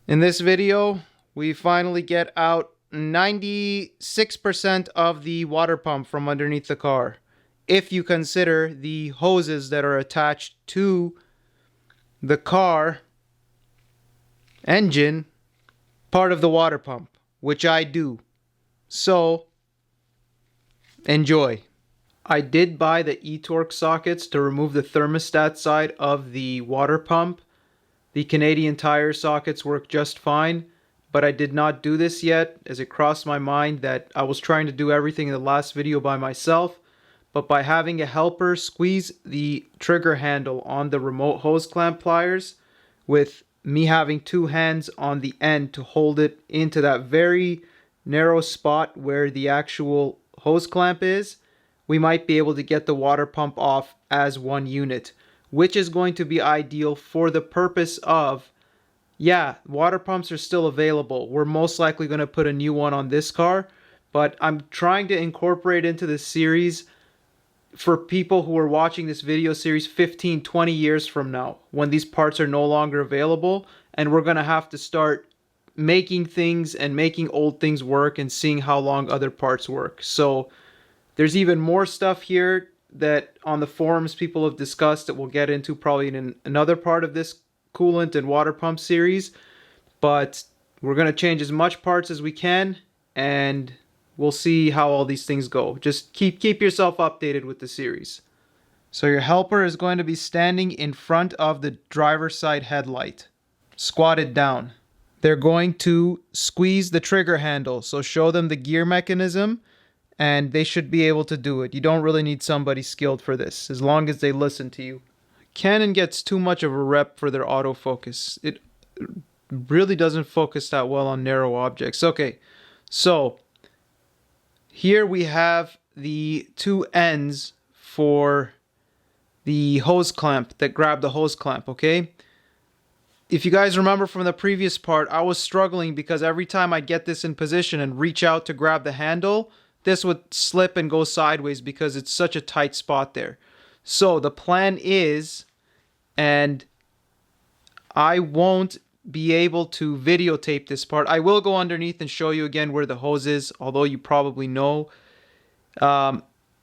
In this video, we finally get out 96% of the water pump from underneath the car, if you consider the hoses that are attached to the car engine part of the water pump, which I do. So, enjoy. I did buy the e-torque sockets to remove the thermostat side of the water pump. The Canadian Tire sockets work just fine, but I did not do this yet, as it crossed my mind that I was trying to do everything in the last video by myself, but by having a helper squeeze the trigger handle on the remote hose clamp pliers, with me having two hands on the end to hold it into that very narrow spot where the actual hose clamp is, we might be able to get the water pump off as one unit, which is going to be ideal for the purpose of, yeah, water pumps are still available. We're most likely going to put a new one on this car, but I'm trying to incorporate into this series for people who are watching this video series 15, 20 years from now, when these parts are no longer available, and we're going to have to start making things and making old things work and seeing how long other parts work. So there's even more stuff here that on the forums people have discussed that we'll get into probably in another part of this coolant and water pump series. But we're going to change as much parts as we can, and we'll see how all these things go. Just keep yourself updated with the series. So your helper is going to be standing in front of the driver's side headlight, squatted down. They're going to squeeze the trigger handle, so show them the gear mechanism, and they should be able to do it. You don't really need somebody skilled for this, as long as they listen to you. Canon gets too much of a rep for their autofocus. It really doesn't focus that well on narrow objects. Okay, so here we have the two ends for the hose clamp that grab the hose clamp, okay? If you guys remember from the previous part, I was struggling because every time I'd get this in position and reach out to grab the handle, this would slip and go sideways because it's such a tight spot there. So the plan is, and I won't be able to videotape this part. I will go underneath and show you again where the hose is, although you probably know.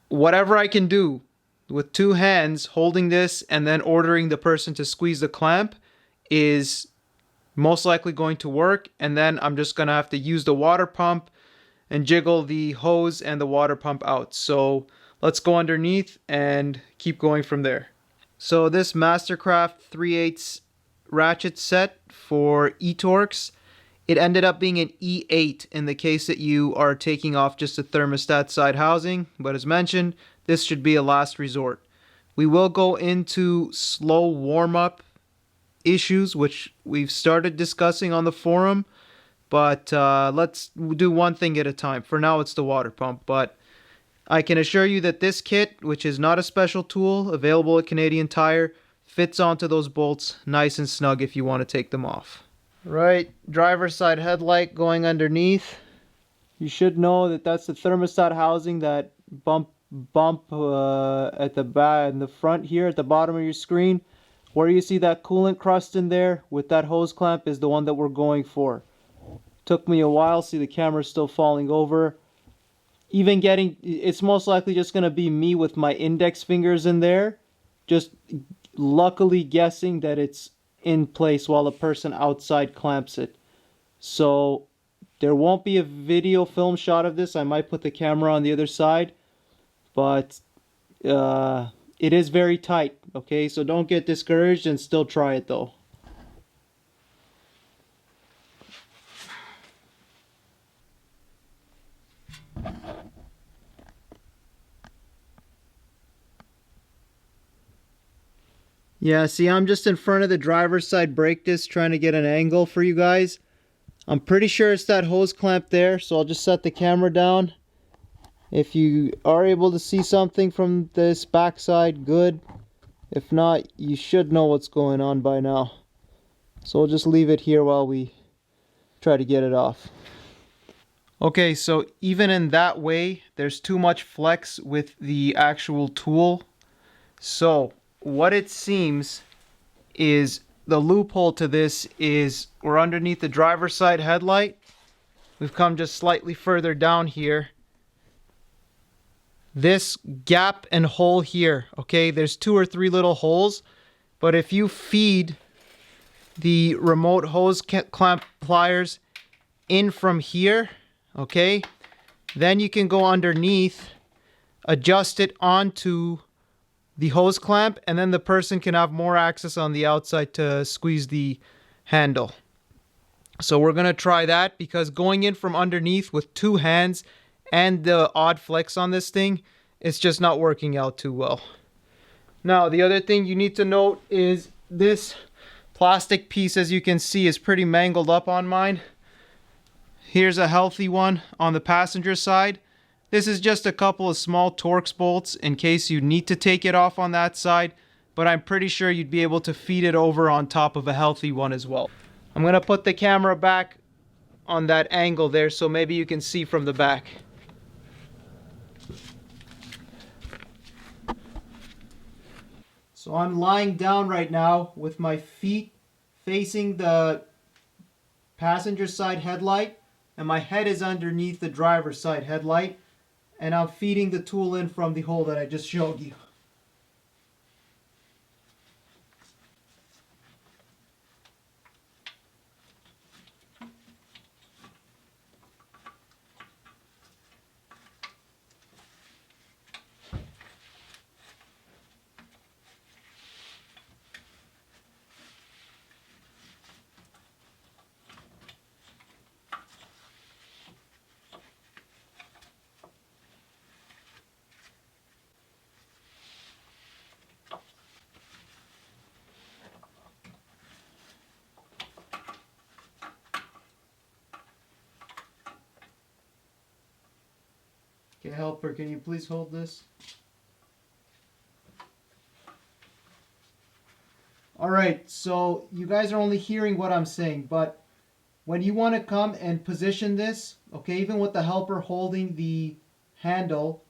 Whatever I can do with two hands holding this and then ordering the person to squeeze the clamp is most likely going to work. And then I'm just going to have to use the water pump and jiggle the hose and the water pump out. So let's go underneath and keep going from there. So this Mastercraft 3/8 ratchet set for e-torques, it ended up being an E8 in the case that you are taking off just the thermostat side housing, but as mentioned, this should be a last resort. We will go into slow warm-up issues, which we've started discussing on the forum, but let's do one thing at a time. For now, it's the water pump, but I can assure you that this kit, which is not a special tool, available at Canadian Tire, fits onto those bolts nice and snug if you want to take them off. Right, driver's side headlight going underneath. You should know that that's the thermostat housing, that bump at the back in the front here at the bottom of your screen. Where you see that coolant crust in there with that hose clamp is the one that we're going for. Took me a while, see the camera's still falling over. Even getting, it's most likely just going to be me with my index fingers in there, just luckily guessing that it's in place while a person outside clamps it. So there won't be a video film shot of this. I might put the camera on the other side, but it is very tight, okay? So don't get discouraged and still try it though. Yeah, see, I'm just in front of the driver's side brake disc trying to get an angle for you guys. I'm pretty sure it's that hose clamp there, so I'll just set the camera down. If you are able to see something from this backside, good. If not, you should know what's going on by now. So we'll just leave it here while we try to get it off. Okay, so even in that way, there's too much flex with the actual tool. So what it seems is the loophole to this is we're underneath the driver's side headlight. We've come just slightly further down here. This gap and hole here, okay, there's 2 or 3 little holes, but if you feed the remote hose clamp pliers in from here, okay, then you can go underneath, adjust it onto the hose clamp, and then the person can have more access on the outside to squeeze the handle. So we're going to try that, because going in from underneath with 2 hands and the odd flex on this thing, it's just not working out too well. Now, the other thing you need to note is this plastic piece, as you can see, is pretty mangled up on mine. Here's a healthy one on the passenger side. This is just a couple of small Torx bolts in case you need to take it off on that side, but I'm pretty sure you'd be able to feed it over on top of a healthy one as well. I'm going to put the camera back on that angle there so maybe you can see from the back. So I'm lying down right now with my feet facing the passenger side headlight, and my head is underneath the driver's side headlight, and I'm feeding the tool in from the hole that I just showed you. Okay, helper, can you please hold this? Alright, so you guys are only hearing what I'm saying, but when you want to come and position this, okay, even with the helper holding the handle,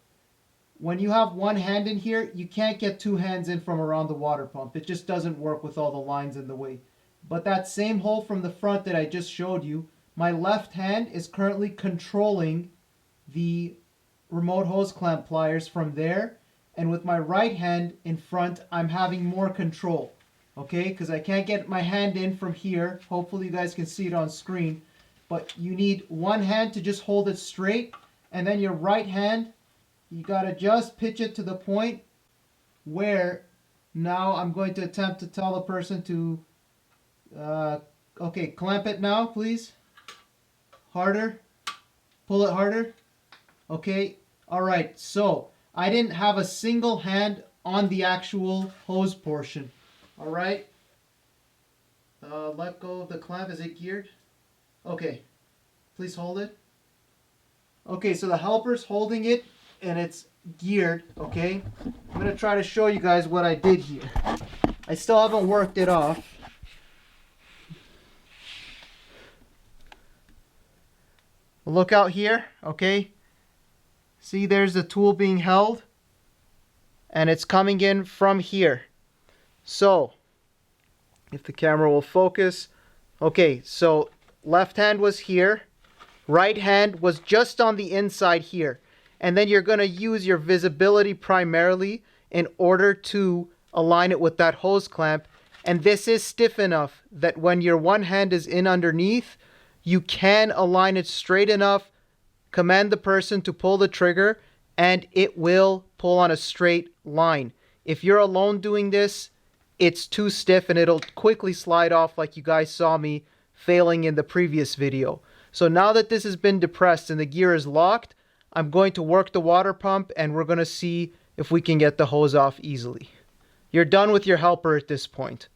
when you have one hand in here, you can't get 2 hands in from around the water pump. It just doesn't work with all the lines in the way. But that same hole from the front that I just showed you, my left hand is currently controlling the remote hose clamp pliers from there, and with my right hand in front, I'm having more control, okay, because I can't get my hand in from here. Hopefully you guys can see it on screen, but you need one hand to just hold it straight, and then your right hand, you got to just pitch it to the point where now I'm going to attempt to tell the person to okay, clamp it now, please. Harder. Pull it harder. Okay. Alright, so I didn't have a single hand on the actual hose portion. Alright. Let go of the clamp. Is it geared? Okay. Please hold it. Okay, so the helper's holding it and it's geared. Okay. I'm going to try to show you guys what I did here. I still haven't worked it off. Look out here. Okay. See, there's the tool being held, and it's coming in from here. So, if the camera will focus. Okay, so left hand was here. Right hand was just on the inside here. And then you're going to use your visibility primarily in order to align it with that hose clamp. And this is stiff enough that when your one hand is in underneath, you can align it straight enough, command the person to pull the trigger, and it will pull on a straight line. If you're alone doing this, it's too stiff and it'll quickly slide off like you guys saw me failing in the previous video. So now that this has been depressed and the gear is locked, I'm going to work the water pump and we're going to see if we can get the hose off easily. You're done with your helper at this point,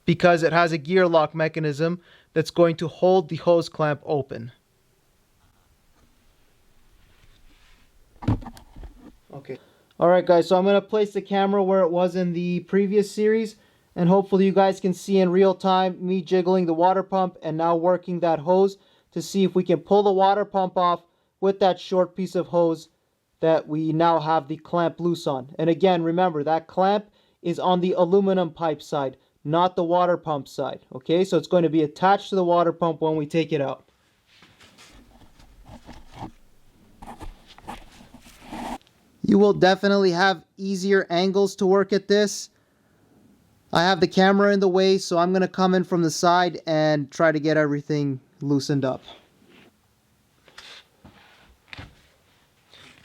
because it has a gear lock mechanism that's going to hold the hose clamp open. Okay. Alright guys, so I'm going to place the camera where it was in the previous series, and hopefully you guys can see in real time me jiggling the water pump and now working that hose to see if we can pull the water pump off with that short piece of hose that we now have the clamp loose on. And again, remember, that clamp is on the aluminum pipe side, not the water pump side. Okay, so it's going to be attached to the water pump when we take it out. You will definitely have easier angles to work at this. I have the camera in the way, so I'm going to come in from the side and try to get everything loosened up.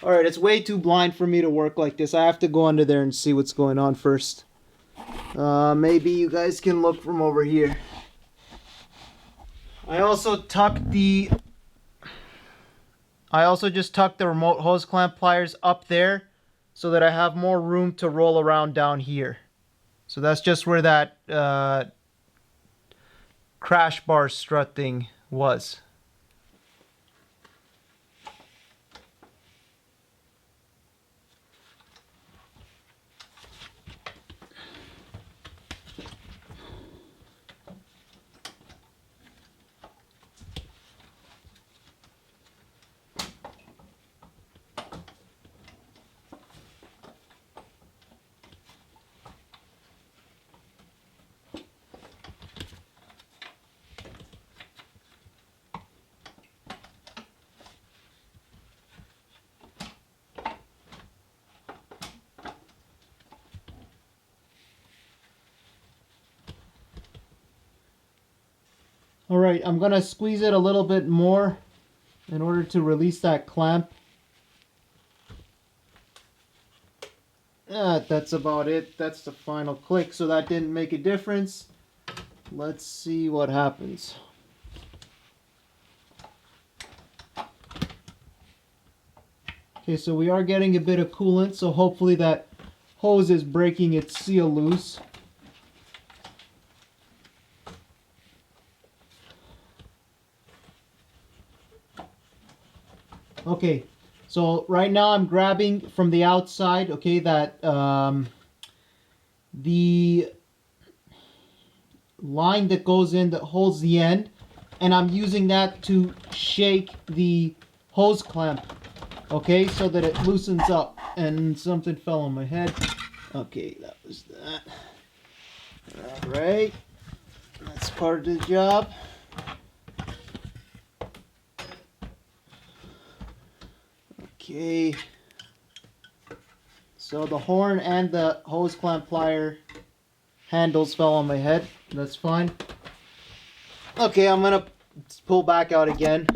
Alright, it's way too blind for me to work like this. I have to go under there and see what's going on first. Maybe you guys can look from over here. I also just tucked the remote hose clamp pliers up there so that I have more room to roll around down here. So that's just where that crash bar strut thing was. Alright, I'm going to squeeze it a little bit more in order to release that clamp. That's about it. That's the final click, so that didn't make a difference. Let's see what happens. Okay, so we are getting a bit of coolant, so hopefully that hose is breaking its seal loose. Okay, so right now I'm grabbing from the outside, okay, that the line that goes in that holds the end, and I'm using that to shake the hose clamp, okay, so that it loosens up. And something fell on my head. Okay, that was that. Alright, that's part of the job. Okay, so the horn and the hose clamp plier handles fell on my head. That's fine. Okay, I'm gonna pull back out again.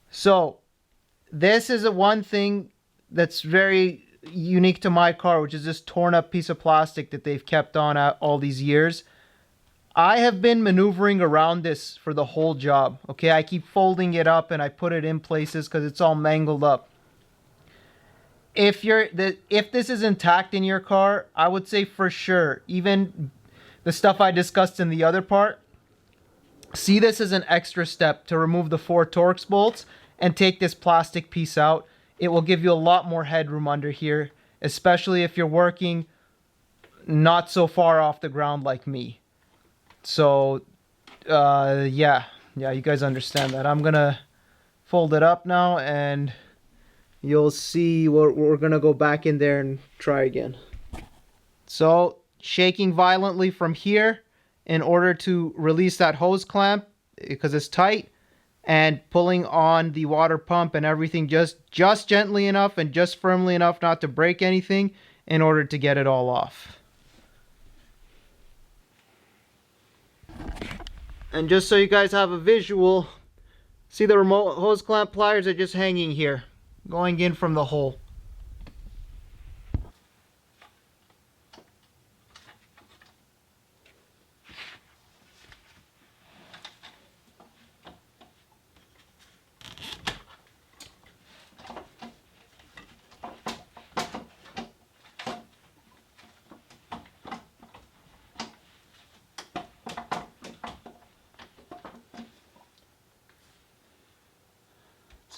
So this is one thing that's very unique to my car, which is this torn up piece of plastic that they've kept on all these years. I have been maneuvering around this for the whole job. Okay, I keep folding it up and I put it in places because it's all mangled up. If this is intact in your car, I would say for sure, even the stuff I discussed in the other part, see this as an extra step to remove the 4 Torx bolts and take this plastic piece out. It will give you a lot more headroom under here, especially if you're working not so far off the ground like me. So, yeah, you guys understand that. I'm gonna fold it up now, and you'll see we're gonna go back in there and try again. So, shaking violently from here in order to release that hose clamp because it's tight, and pulling on the water pump and everything just gently enough and just firmly enough not to break anything in order to get it all off. And just so you guys have a visual, see the remote hose clamp pliers are just hanging here, going in from the hole.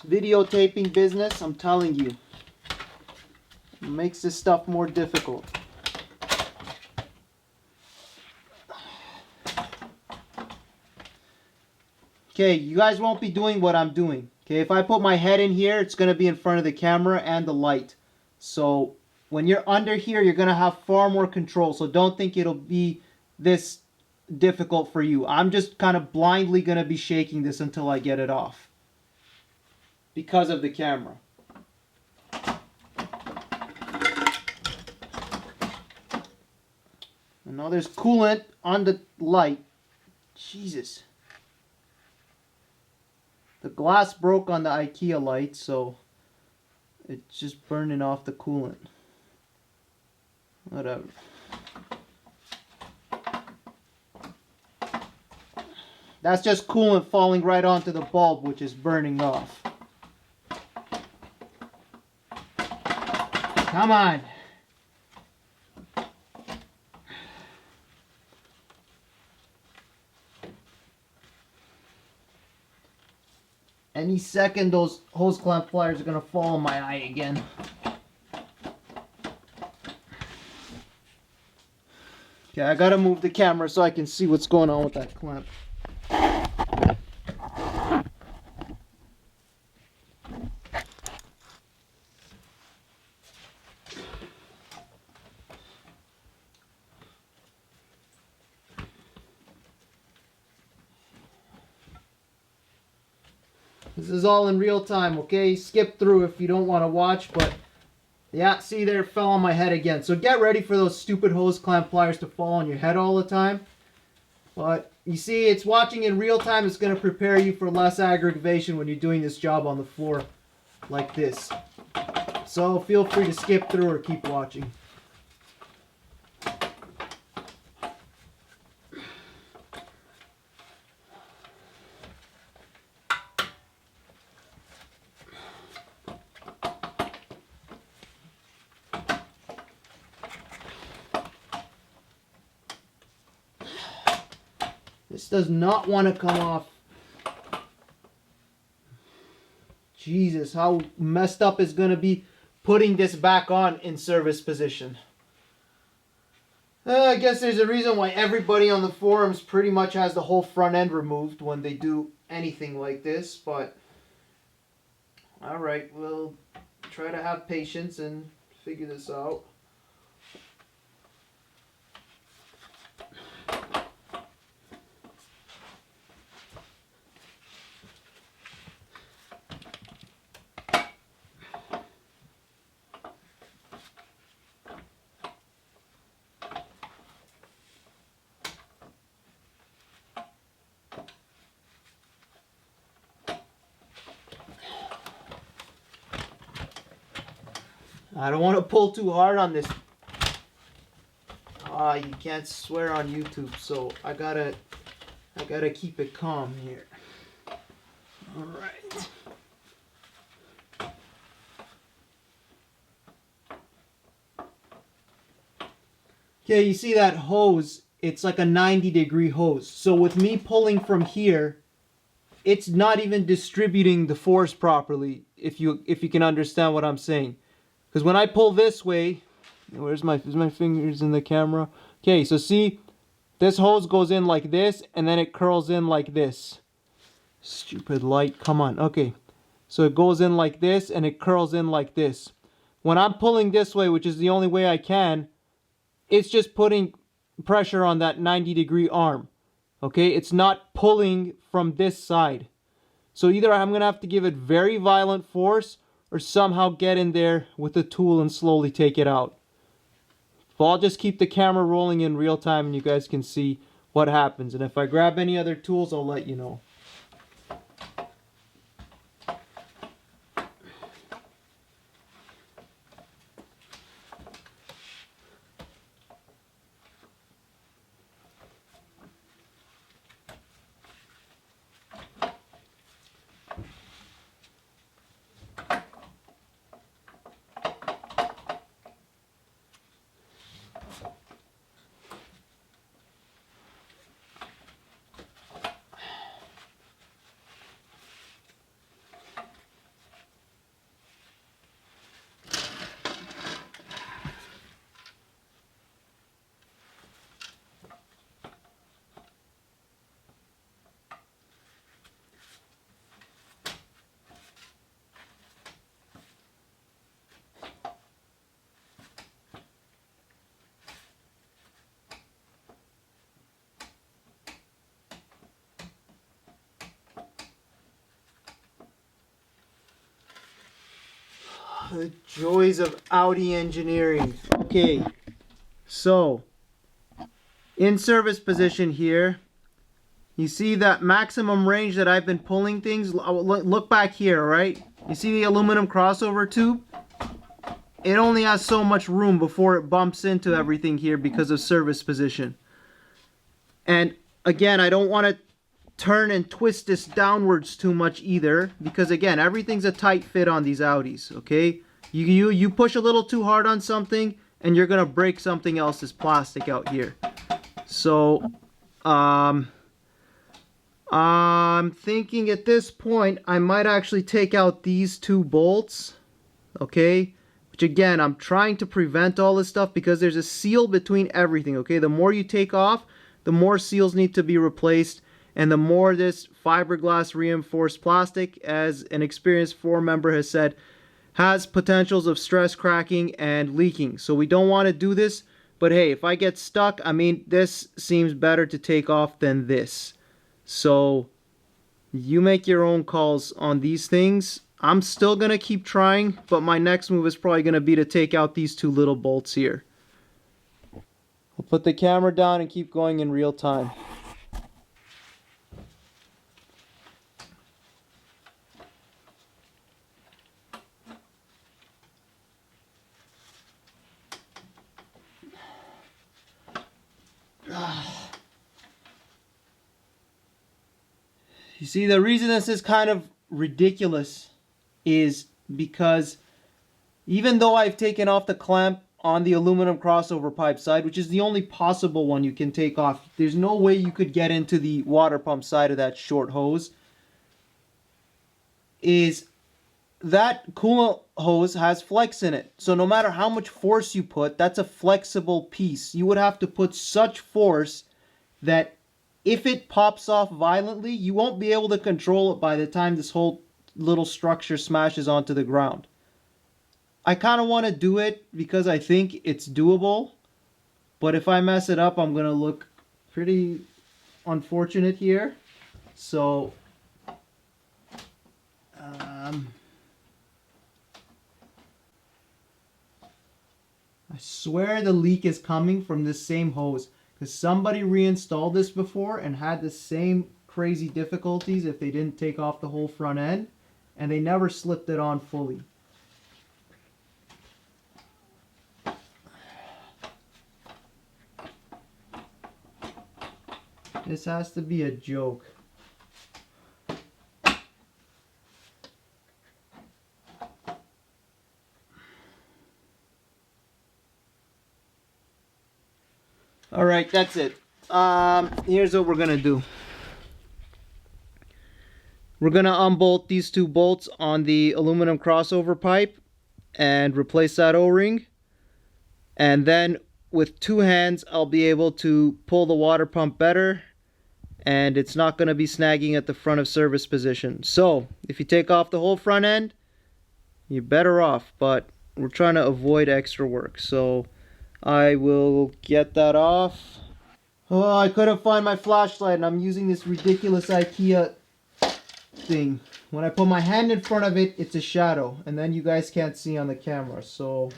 Videotaping business, I'm telling you, it makes this stuff more difficult. Okay, you guys won't be doing what I'm doing. Okay, if I put my head in here, it's going to be in front of the camera and the light. So when you're under here, you're going to have far more control. So don't think it'll be this difficult for you. I'm just kind of blindly going to be shaking this until I get it off because of the camera. And now there's coolant on the light. Jesus. The glass broke on the IKEA light, so it's just burning off the coolant. Whatever. That's just coolant falling right onto the bulb, which is burning off. Come on. Any second, those hose clamp pliers are going to fall in my eye again. Okay, I got to move the camera so I can see what's going on with that clamp. This is all in real time, okay? Skip through if you don't want to watch, but yeah, see there, it fell on my head again. So get ready for those stupid hose clamp pliers to fall on your head all the time. But you see, it's watching in real time. It's going to prepare you for less aggravation when you're doing this job on the floor like this. So feel free to skip through or keep watching. This does not want to come off. Jesus, how messed up is going to be putting this back on in service position. I guess there's a reason why everybody on the forums pretty much has the whole front end removed when they do anything like this, but alright, we'll try to have patience and figure this out. I don't want to pull too hard on this. You can't swear on YouTube, so I gotta keep it calm here. All right. Okay, you see that hose? It's like a 90-degree hose. So with me pulling from here, it's not even distributing the force properly. If you can understand what I'm saying. Because when I pull this way, where's my fingers in the camera? Okay, so see, this hose goes in like this, and then it curls in like this. Stupid light, come on. Okay, so it goes in like this, and it curls in like this. When I'm pulling this way, which is the only way I can, it's just putting pressure on that 90-degree arm. Okay, it's not pulling from this side. So either I'm going to have to give it very violent force, or somehow get in there with the tool and slowly take it out. But I'll just keep the camera rolling in real time and you guys can see what happens. And if I grab any other tools, I'll let you know. The joys of Audi engineering. Okay, so in service position here, you see that maximum range that I've been pulling things. Look back here, right? You see the aluminum crossover tube? It only has so much room before it bumps into everything here because of service position. And again, I don't want to turn and twist this downwards too much either, because again, everything's a tight fit on these Audis, okay? You push a little too hard on something and you're gonna break something else's plastic out here. So I'm thinking at this point I might actually take out these two bolts, okay? Which again, I'm trying to prevent all this stuff because there's a seal between everything, okay? The more you take off, the more seals need to be replaced, and the more this fiberglass reinforced plastic, as an experienced floor member has said, has potentials of stress cracking and leaking. So we don't want to do this, but hey, if I get stuck, I mean, this seems better to take off than this. So you make your own calls on these things. I'm still going to keep trying, but my next move is probably going to be to take out these two little bolts here. I'll put the camera down and keep going in real time. You see, the reason this is kind of ridiculous is because even though I've taken off the clamp on the aluminum crossover pipe side, which is the only possible one you can take off, there's no way you could get into the water pump side of that short hose, is that coolant hose has flex in it. So no matter how much force you put, that's a flexible piece. You would have to put such force that if it pops off violently, you won't be able to control it by the time this whole little structure smashes onto the ground. I kind of want to do it because I think it's doable, but if I mess it up, I'm going to look pretty unfortunate here. So I swear the leak is coming from this same hose, because somebody reinstalled this before and had the same crazy difficulties if they didn't take off the whole front end, and they never slipped it on fully. This has to be a joke. Alright, that's it. Here's what we're going to do. We're going to unbolt these two bolts on the aluminum crossover pipe and replace that O-ring. And then with two hands, I'll be able to pull the water pump better, and it's not going to be snagging at the front of service position. So if you take off the whole front end, you're better off, but we're trying to avoid extra work. So I will get that off. Oh, I couldn't find my flashlight, and I'm using this ridiculous IKEA thing. When I put my hand in front of it, it's a shadow, and then you guys can't see on the camera. So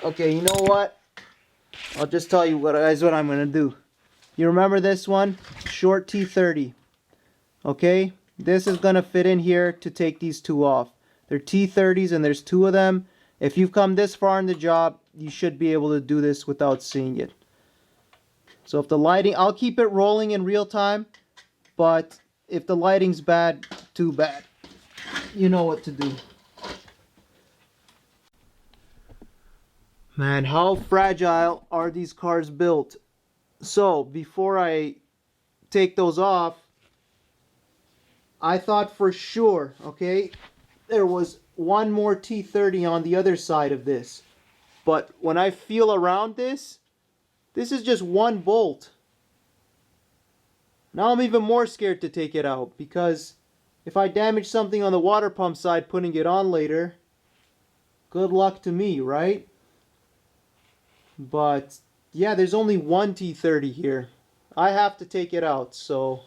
okay, you know what? I'll just tell you guys what I'm gonna do. You remember this one? Short T30. Okay? This is gonna fit in here to take these two off. They're T30s and there's two of them. If you've come this far in the job, you should be able to do this without seeing it. So if the lighting, I'll keep it rolling in real time, but if the lighting's bad, too bad. You know what to do. Man, how fragile are these cars built? So before I take those off, I thought for sure, okay, there was one more T30 on the other side of this. But when I feel around this is just one bolt. Now I'm even more scared to take it out, because if I damage something on the water pump side putting it on later, good luck to me, right? But yeah, there's only one T30 here. I have to take it out, so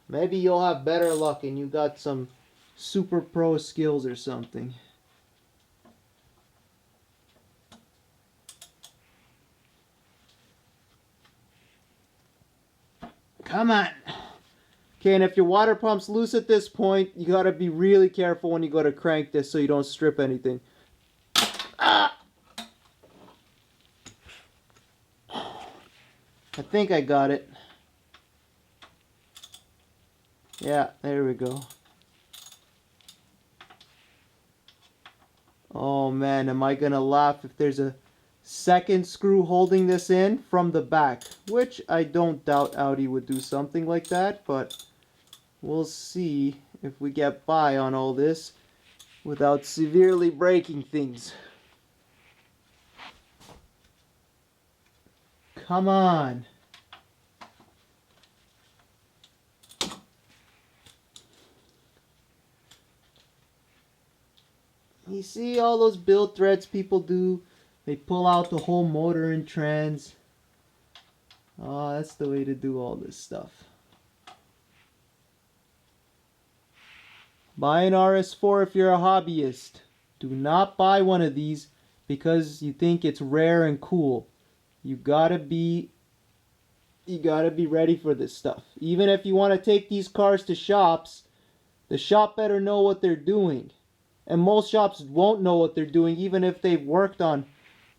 maybe you'll have better luck and you got some super pro skills or something. Come on. Okay, and if your water pump's loose at this point, you gotta be really careful when you go to crank this so you don't strip anything. Ah! I think I got it. Yeah, there we go. Oh man, am I gonna laugh if there's a second screw holding this in from the back, which I don't doubt Audi would do something like that, but we'll see if we get by on all this without severely breaking things. Come on. You see all those build threads people do? They pull out the whole motor and trans. Oh, that's the way to do all this stuff. Buy an RS4 if you're a hobbyist. Do not buy one of these because you think it's rare and cool. You gotta be ready for this stuff. Even if you want to take these cars to shops, the shop better know what they're doing. And most shops won't know what they're doing even if they've worked on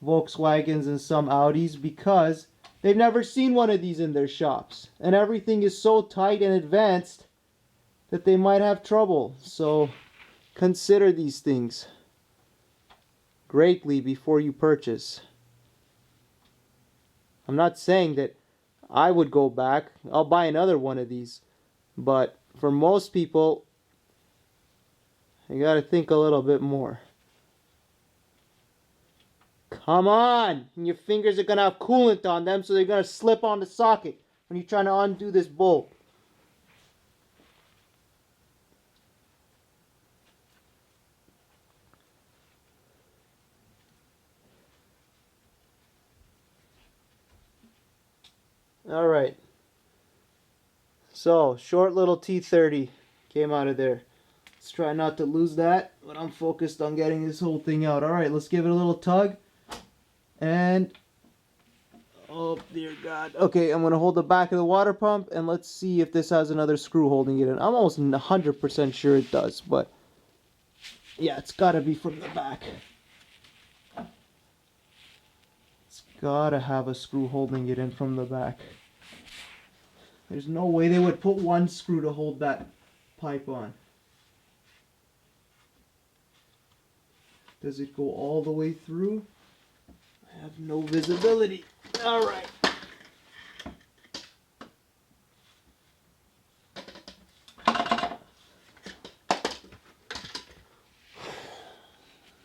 Volkswagens and some Audis, because they've never seen one of these in their shops. And everything is so tight and advanced that they might have trouble. So consider these things greatly before you purchase. I'm not saying that I would go back. I'll buy another one of these. But for most people, you gotta think a little bit more. Come on! And your fingers are gonna have coolant on them, so they're gonna slip on the socket when you're trying to undo this bolt. Alright. So, short little T30 came out of there. Let's try not to lose that, but I'm focused on getting this whole thing out. Alright, let's give it a little tug. And, oh dear God. Okay, I'm going to hold the back of the water pump, and let's see if this has another screw holding it in. I'm almost 100% sure it does, but yeah, it's got to be from the back. It's got to have a screw holding it in from the back. There's no way they would put one screw to hold that pipe on. Does it go all the way through? I have no visibility. All right.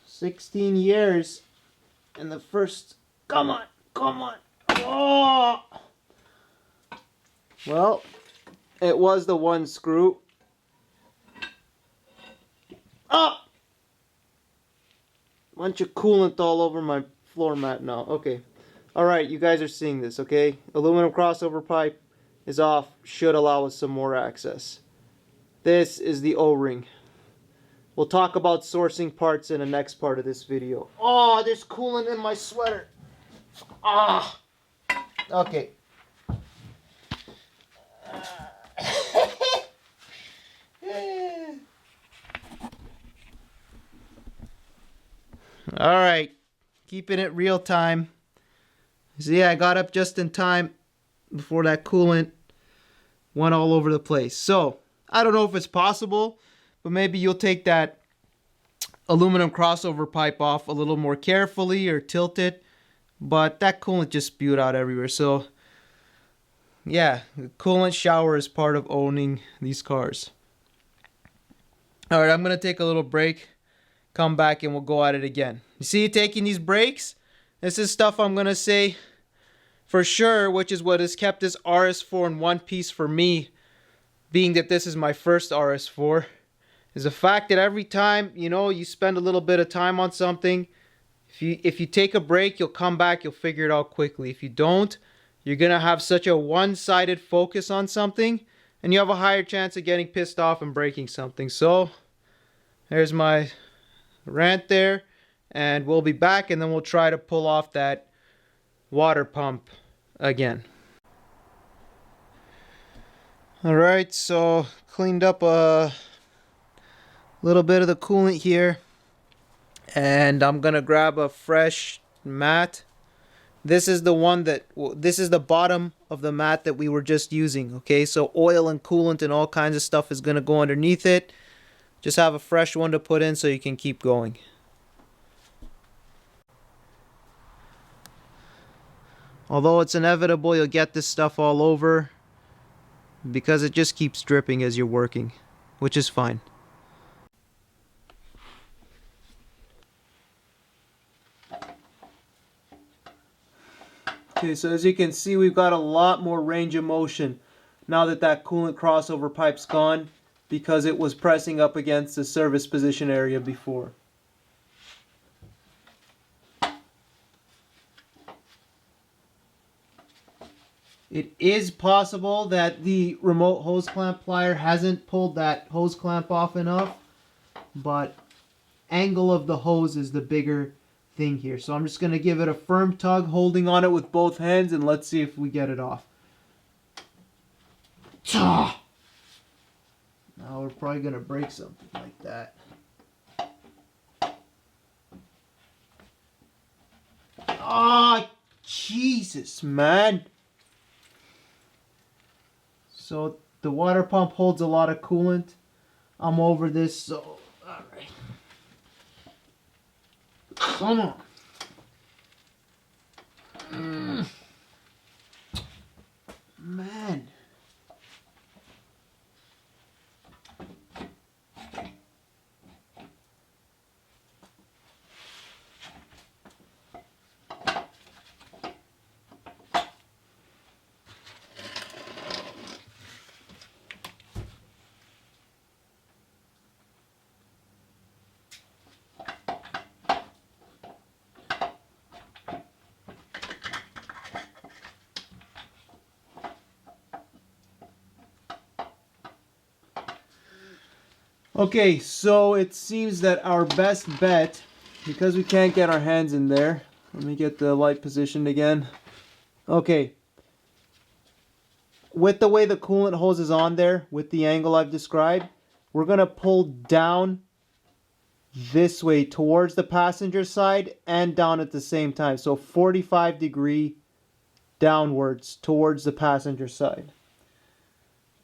"16 years and the first..." Come on, come on. Oh! Well, it was the one screw. Oh! Bunch of coolant all over my floor mat now. Okay. Alright, you guys are seeing this, okay? Aluminum crossover pipe is off. Should allow us some more access. This is the O-ring. We'll talk about sourcing parts in the next part of this video. Oh, there's coolant in my sweater. Ah! Okay. Alright, keeping it real time. See, I got up just in time before that coolant went all over the place. So, I don't know if it's possible, but maybe you'll take that aluminum crossover pipe off a little more carefully or tilt it. But that coolant just spewed out everywhere. So, yeah, the coolant shower is part of owning these cars. Alright, I'm going to take a little break. Come back and we'll go at it again. You see, taking these breaks, this is stuff I'm going to say for sure, which is what has kept this RS4 in one piece for me, being that this is my first RS4, is the fact that every time, you know, you spend a little bit of time on something, If you take a break, you'll come back, you'll figure it out quickly. If you don't, you're gonna have such a one-sided focus on something, and you have a higher chance of getting pissed off and breaking something. So there's my rant there, and we'll be back, and then we'll try to pull off that water pump again. Alright, so cleaned up a little bit of the coolant here, and I'm gonna grab a fresh mat. This is the one that, this is the bottom of the mat that we were just using. Okay, so oil and coolant and all kinds of stuff is gonna go underneath it. Just have a fresh one to put in so you can keep going. Although it's inevitable you'll get this stuff all over, because it just keeps dripping as you're working, which is fine. Okay, so as you can see, we've got a lot more range of motion now that that coolant crossover pipe's gone, because it was pressing up against the service position area before. It is possible that the remote hose clamp plier hasn't pulled that hose clamp off enough, but angle of the hose is the bigger thing here. So I'm just going to give it a firm tug, holding on it with both hands, and let's see if we get it off. Now we're probably going to break something like that. Ah, Jesus, man. So the water pump holds a lot of coolant. I'm over this, so alright. Come on. Man. Okay, so it seems that our best bet, because we can't get our hands in there, let me get the light positioned again. Okay, with the way the coolant hose is on there, with the angle I've described, we're going to pull down this way towards the passenger side and down at the same time. So 45-degree downwards towards the passenger side.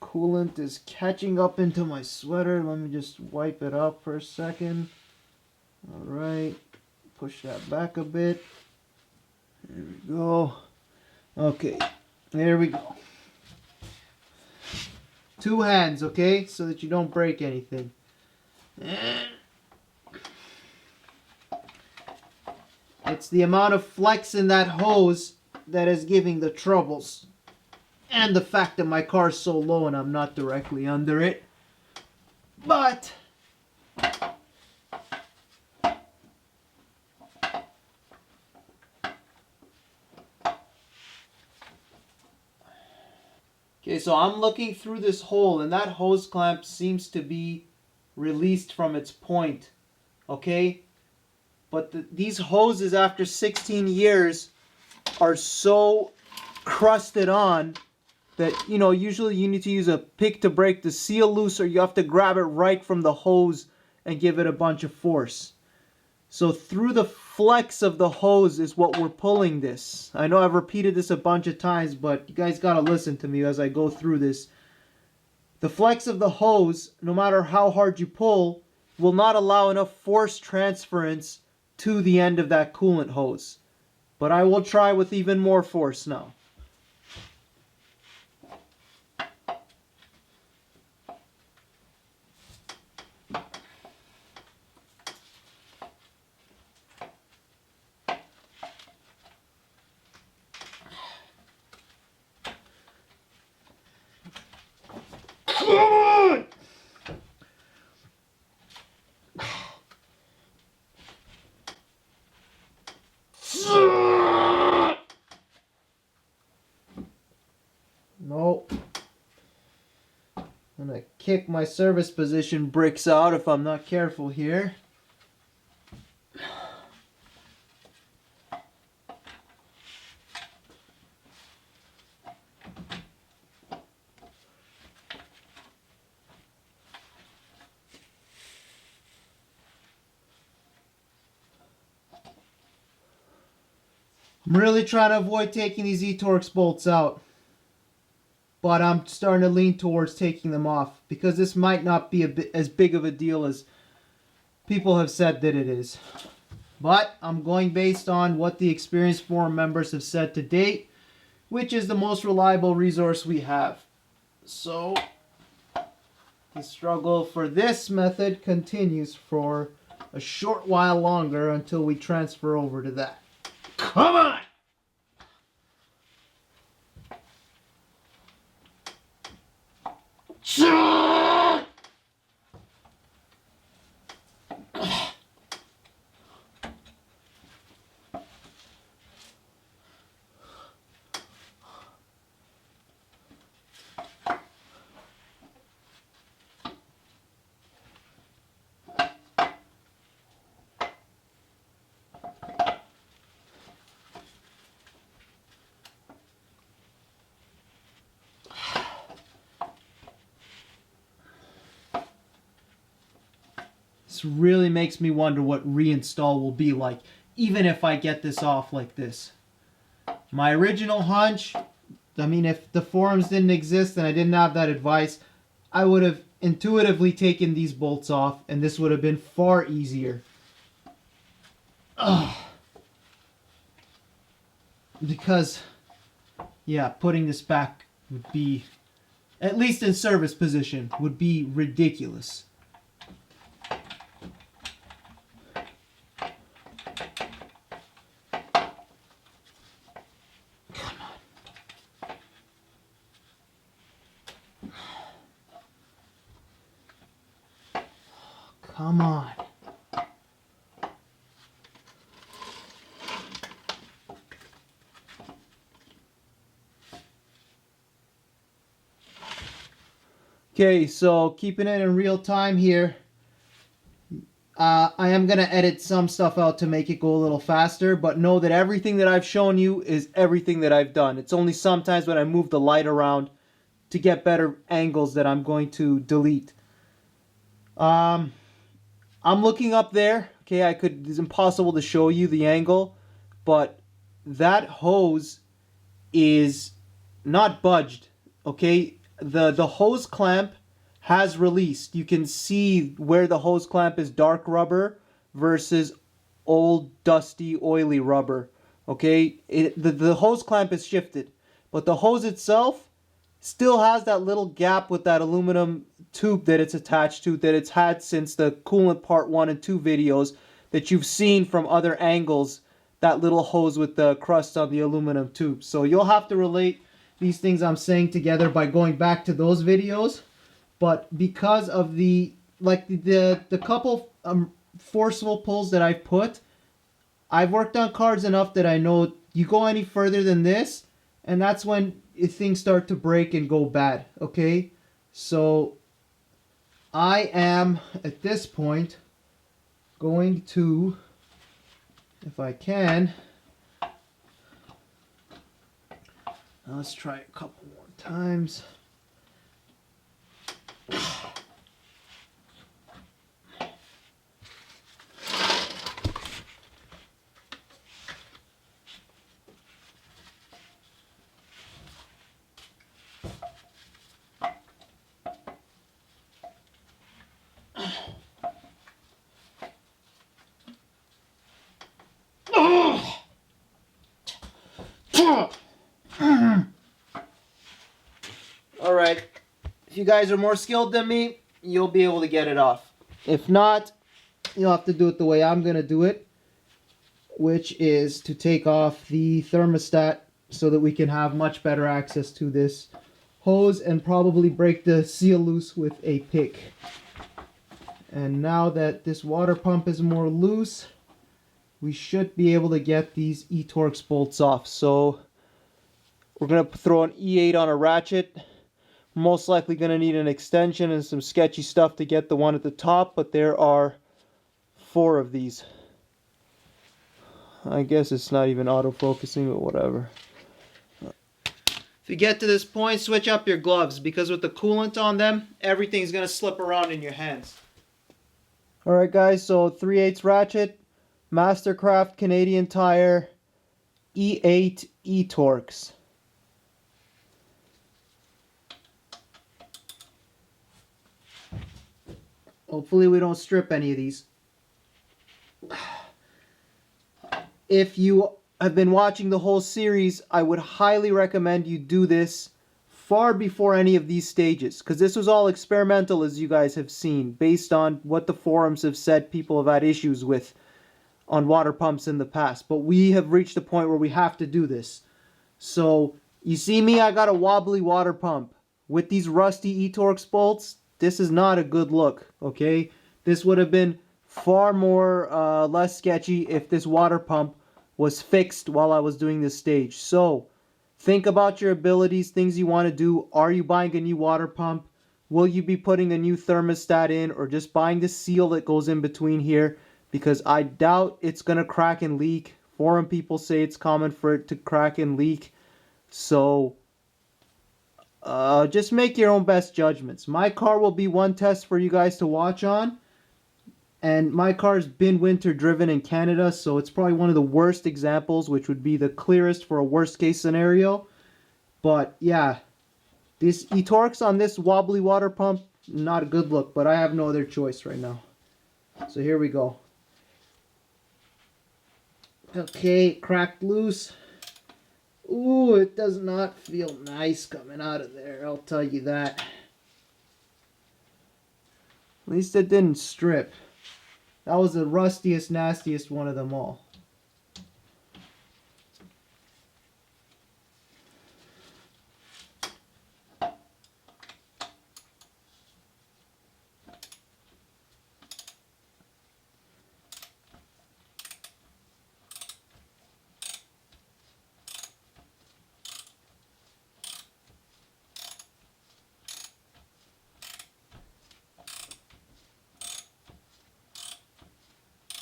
Coolant is catching up into my sweater. Let me just wipe it up for a second. Alright, push that back a bit. There we go. Okay, there we go. Two hands, okay, so that you don't break anything. It's the amount of flex in that hose that is giving the troubles. And the fact that my car is so low and I'm not directly under it. But okay, so I'm looking through this hole, and that hose clamp seems to be released from its point. Okay? But these hoses after 16 years are so crusted on that, you know, usually you need to use a pick to break the seal loose, or you have to grab it right from the hose and give it a bunch of force. So through the flex of the hose is what we're pulling this. I know I've repeated this a bunch of times, but you guys gotta listen to me as I go through this. The flex of the hose, no matter how hard you pull, will not allow enough force transference to the end of that coolant hose. But I will try with even more force now. kick my service position bricks out if I'm not careful here. I'm really trying to avoid taking these E-Torx bolts out, but I'm starting to lean towards taking them off because this might not be as big of a deal as people have said that it is. But I'm going based on what the experienced forum members have said to date, which is the most reliable resource we have. So the struggle for this method continues for a short while longer until we transfer over to that. Come on! This really makes me wonder what reinstall will be like, even if I get this off like this. My original hunch, I mean, if the forums didn't exist and I didn't have that advice, I would have intuitively taken these bolts off and this would have been far easier. Ugh. Because, yeah, putting this back would be, at least in service position, would be ridiculous. Come on. Okay, so keeping it in real time here. I am going to edit some stuff out to make it go a little faster, but know that everything that I've shown you is everything that I've done. It's only sometimes when I move the light around to get better angles that I'm going to delete. I'm looking up there. Okay, it's impossible to show you the angle, but that hose is not budged. Okay, the hose clamp has released. You can see where the hose clamp is dark rubber versus old dusty oily rubber. Okay, the hose clamp is shifted, but the hose itself still has that little gap with that aluminum tube that it's attached to, that it's had since the Coolant Part 1 and 2 videos that you've seen from other angles, that little hose with the crust on the aluminum tube. So you'll have to relate these things I'm saying together by going back to those videos. But because of the couple forceful pulls that I've put, I've worked on cars enough that I know you go any further than this, and that's when things start to break and go bad. Okay, so I am at this point going to, if I can, let's try a couple more times. Alright, if you guys are more skilled than me, you'll be able to get it off. If not, you'll have to do it the way I'm going to do it, which is to take off the thermostat so that we can have much better access to this hose and probably break the seal loose with a pick. And now that this water pump is more loose, we should be able to get these E-Torx bolts off. So we're going to throw an E8 on a ratchet. Most likely going to need an extension and some sketchy stuff to get the one at the top, but there are 4 of these. I guess it's not even auto-focusing, but whatever. If you get to this point, switch up your gloves, because with the coolant on them, everything's going to slip around in your hands. Alright guys, so 3/8 ratchet, Mastercraft Canadian Tire, E8 E-Torx. Hopefully we don't strip any of these. If you have been watching the whole series, I would highly recommend you do this far before any of these stages, because this was all experimental, as you guys have seen, based on what the forums have said people have had issues with on water pumps in the past. But we have reached a point where we have to do this. So you see me, I got a wobbly water pump with these rusty E-Torx bolts. This is not a good look, okay? This would have been far more less sketchy if this water pump was fixed while I was doing this stage. So think about your abilities, things you want to do. Are you buying a new water pump? Will you be putting a new thermostat in, or just buying the seal that goes in between here? Because I doubt it's going to crack and leak. Forum people say it's common for it to crack and leak. So just make your own best judgments. My car will be one test for you guys to watch on. And my car's been winter driven in Canada, so it's probably one of the worst examples, which would be the clearest for a worst case scenario. But yeah, this E-Torx on this wobbly water pump, not a good look, but I have no other choice right now. So here we go. Okay, cracked loose. Ooh, it does not feel nice coming out of there, I'll tell you that. At least it didn't strip. That was the rustiest, nastiest one of them all.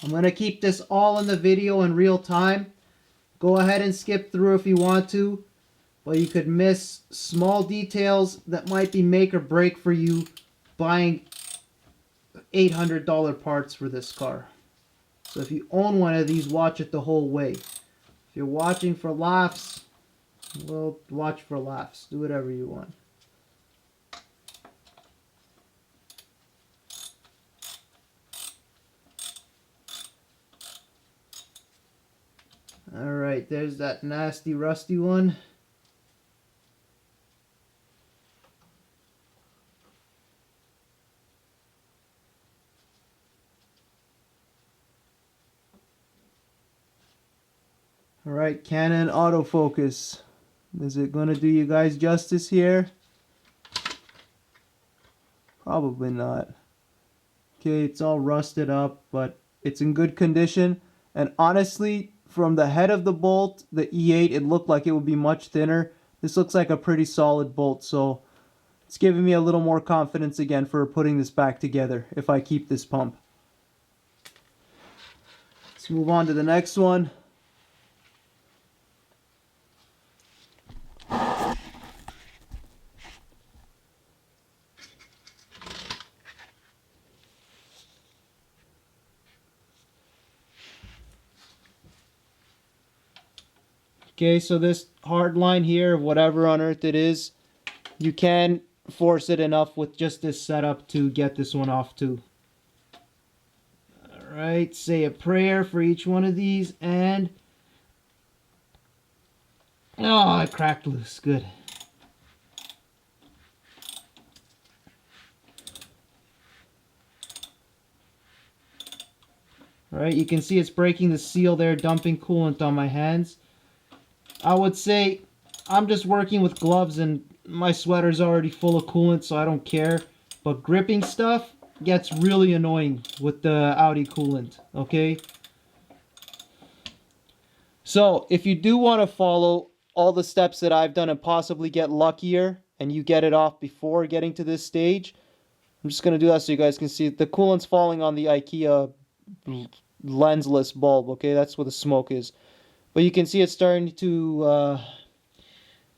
I'm going to keep this all in the video in real time. Go ahead and skip through if you want to, but you could miss small details that might be make or break for you buying $800 parts for this car. So if you own one of these, watch it the whole way. If you're watching for laughs, well, watch for laughs. Do whatever you want. Alright, there's that nasty rusty one. Alright, Canon autofocus. Is it going to do you guys justice here? Probably not. Okay, it's all rusted up, but it's in good condition. And honestly, from the head of the bolt, the E8, it looked like it would be much thinner. This looks like a pretty solid bolt, so it's giving me a little more confidence again for putting this back together if I keep this pump. Let's move on to the next one. Okay, so this hard line here, whatever on earth it is, you can force it enough with just this setup to get this one off too. Alright, say a prayer for each one of these, and oh, it cracked loose. Good. Alright, you can see it's breaking the seal there, dumping coolant on my hands. I would say I'm just working with gloves and my sweater's already full of coolant, so I don't care. But gripping stuff gets really annoying with the Audi coolant, okay? So if you do want to follow all the steps that I've done and possibly get luckier, and you get it off before getting to this stage, I'm just going to do that so you guys can see. The coolant's falling on the IKEA lensless bulb, okay? That's what the smoke is. But you can see it's starting to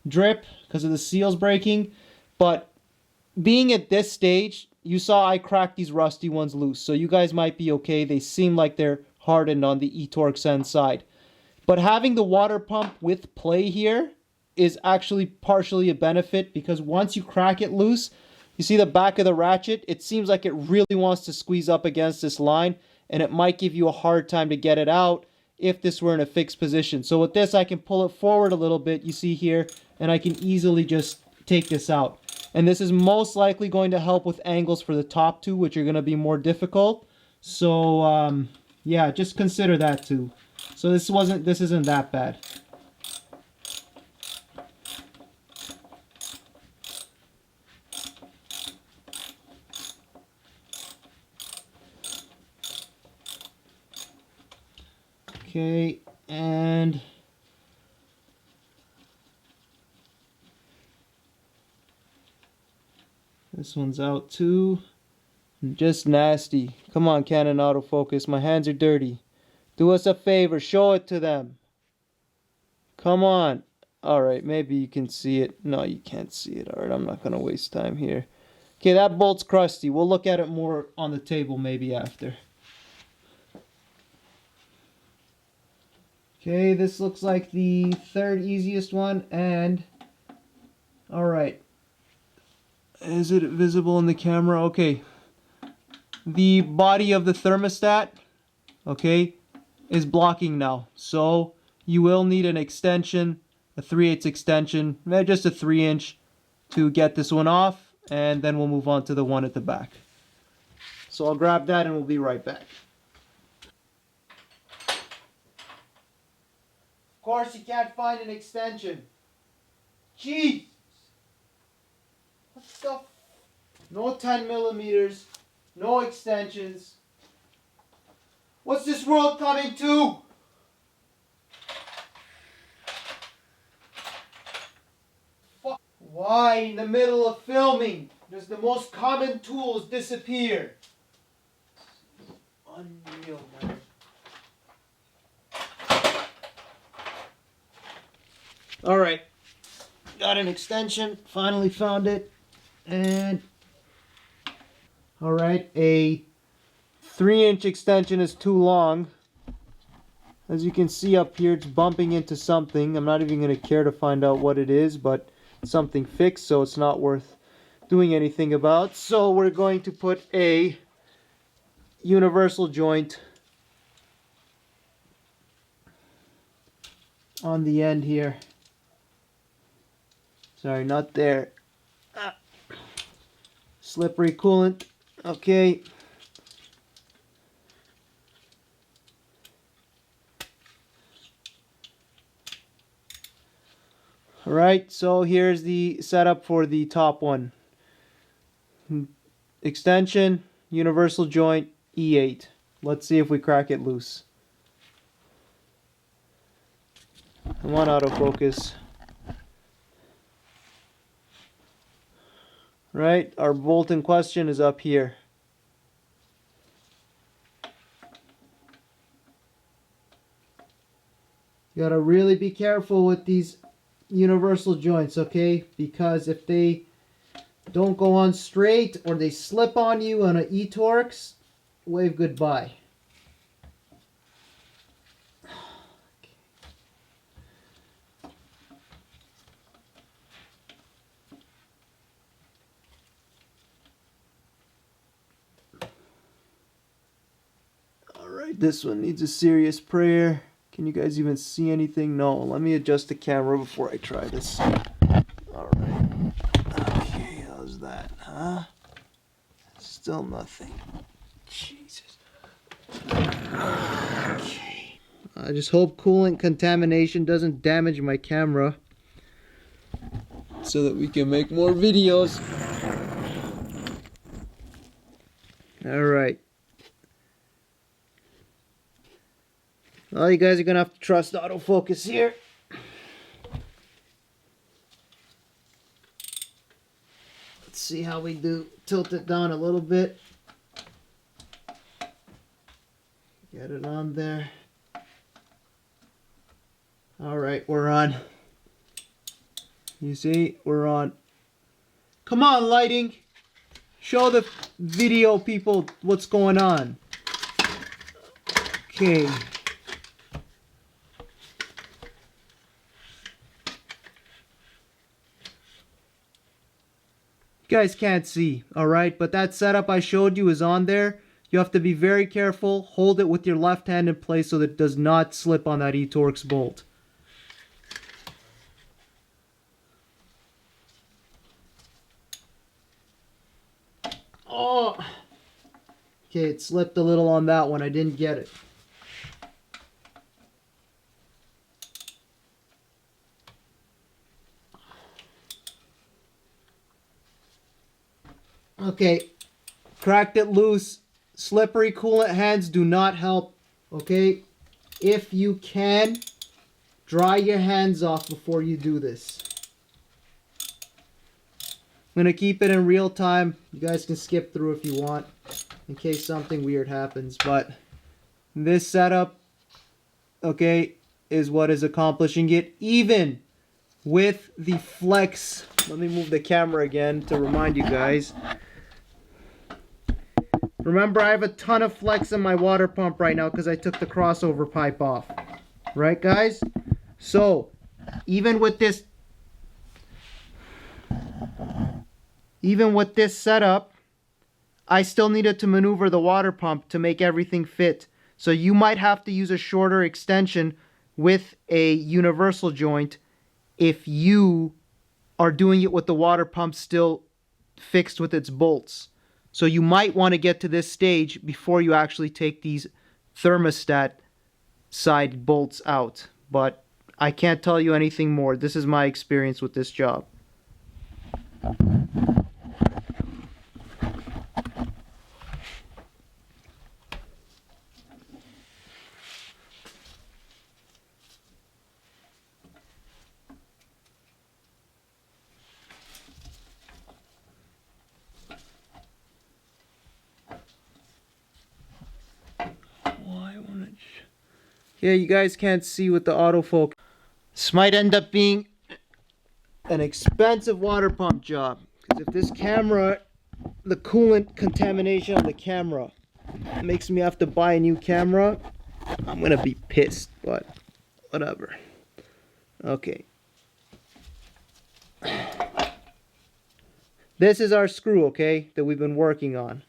drip because of the seals breaking. But being at this stage, you saw I cracked these rusty ones loose. So you guys might be okay. They seem like they're hardened on the eTorque end side. But having the water pump with play here is actually partially a benefit, because once you crack it loose, you see the back of the ratchet, it seems like it really wants to squeeze up against this line, and it might give you a hard time to get it out if this were in a fixed position. So with this, I can pull it forward a little bit, you see here, and I can easily just take this out. And this is most likely going to help with angles for the top two, which are going to be more difficult. So yeah, just consider that too. So this isn't that bad. Okay, and this one's out too. Just nasty. Come on, Canon autofocus. My hands are dirty. Do us a favor. Show it to them. Come on. Alright, maybe you can see it. No, you can't see it. Alright, I'm not going to waste time here. Okay, that bolt's crusty. We'll look at it more on the table maybe after. Okay, this looks like the third easiest one, and alright. Is it visible in the camera? Okay. The body of the thermostat, okay, is blocking now. So you will need an extension, a 3/8 extension, just a 3-inch to get this one off, and then we'll move on to the one at the back. So I'll grab that and we'll be right back. Of course you can't find an extension. Jeez! What the No 10 millimeters, no extensions. What's this world coming to? Why in the middle of filming does the most common tools disappear? Unreal, man. Alright, got an extension, finally found it, and alright, a 3-inch extension is too long. As you can see up here, it's bumping into something. I'm not even going to care to find out what it is, but something fixed, so it's not worth doing anything about. So we're going to put a universal joint on the end here. Sorry, not there. Slippery coolant. Okay. Alright, so here's the setup for the top one. Extension, universal joint, E8. Let's see if we crack it loose. Come on, autofocus. Right, our bolt in question is up here. You gotta really be careful with these universal joints, okay? Because if they don't go on straight or they slip on you on an eTorque, wave goodbye. Alright, this one needs a serious prayer. Can you guys even see anything? No, let me adjust the camera before I try this. Alright. Okay, how's that, huh? Still nothing. Jesus. Okay. I just hope coolant contamination doesn't damage my camera, so that we can make more videos. Alright. Well, you guys are going to have to trust autofocus here. see how we do. Tilt it down a little bit. Get it on there. Alright, we're on. You see, we're on. Come on, lighting. Show the video people what's going on. Okay. You guys can't see, alright? But that setup I showed you is on there. You have to be very careful. Hold it with your left hand in place so that it does not slip on that eTorx bolt. Oh! Okay, it slipped a little on that one. I didn't get it. Okay, cracked it loose. Slippery coolant hands do not help. Okay, if you can, dry your hands off before you do this. I'm going to keep it in real time. You guys can skip through if you want in case something weird happens. But this setup, okay, is what is accomplishing it. Even with the flex. Let me move the camera again to remind you guys. Remember, I have a ton of flex in my water pump right now because I took the crossover pipe off. Right, guys? So, even with this setup, I still needed to maneuver the water pump to make everything fit. So you might have to use a shorter extension with a universal joint if you are doing it with the water pump still fixed with its bolts. So you might want to get to this stage before you actually take these thermostat side bolts out. But I can't tell you anything more. This is my experience with this job. Yeah, you guys can't see with the autofocus. This might end up being an expensive water pump job. Because if this camera, the coolant contamination on the camera makes me have to buy a new camera, I'm going to be pissed. But whatever. Okay. This is our screw, okay, that we've been working on.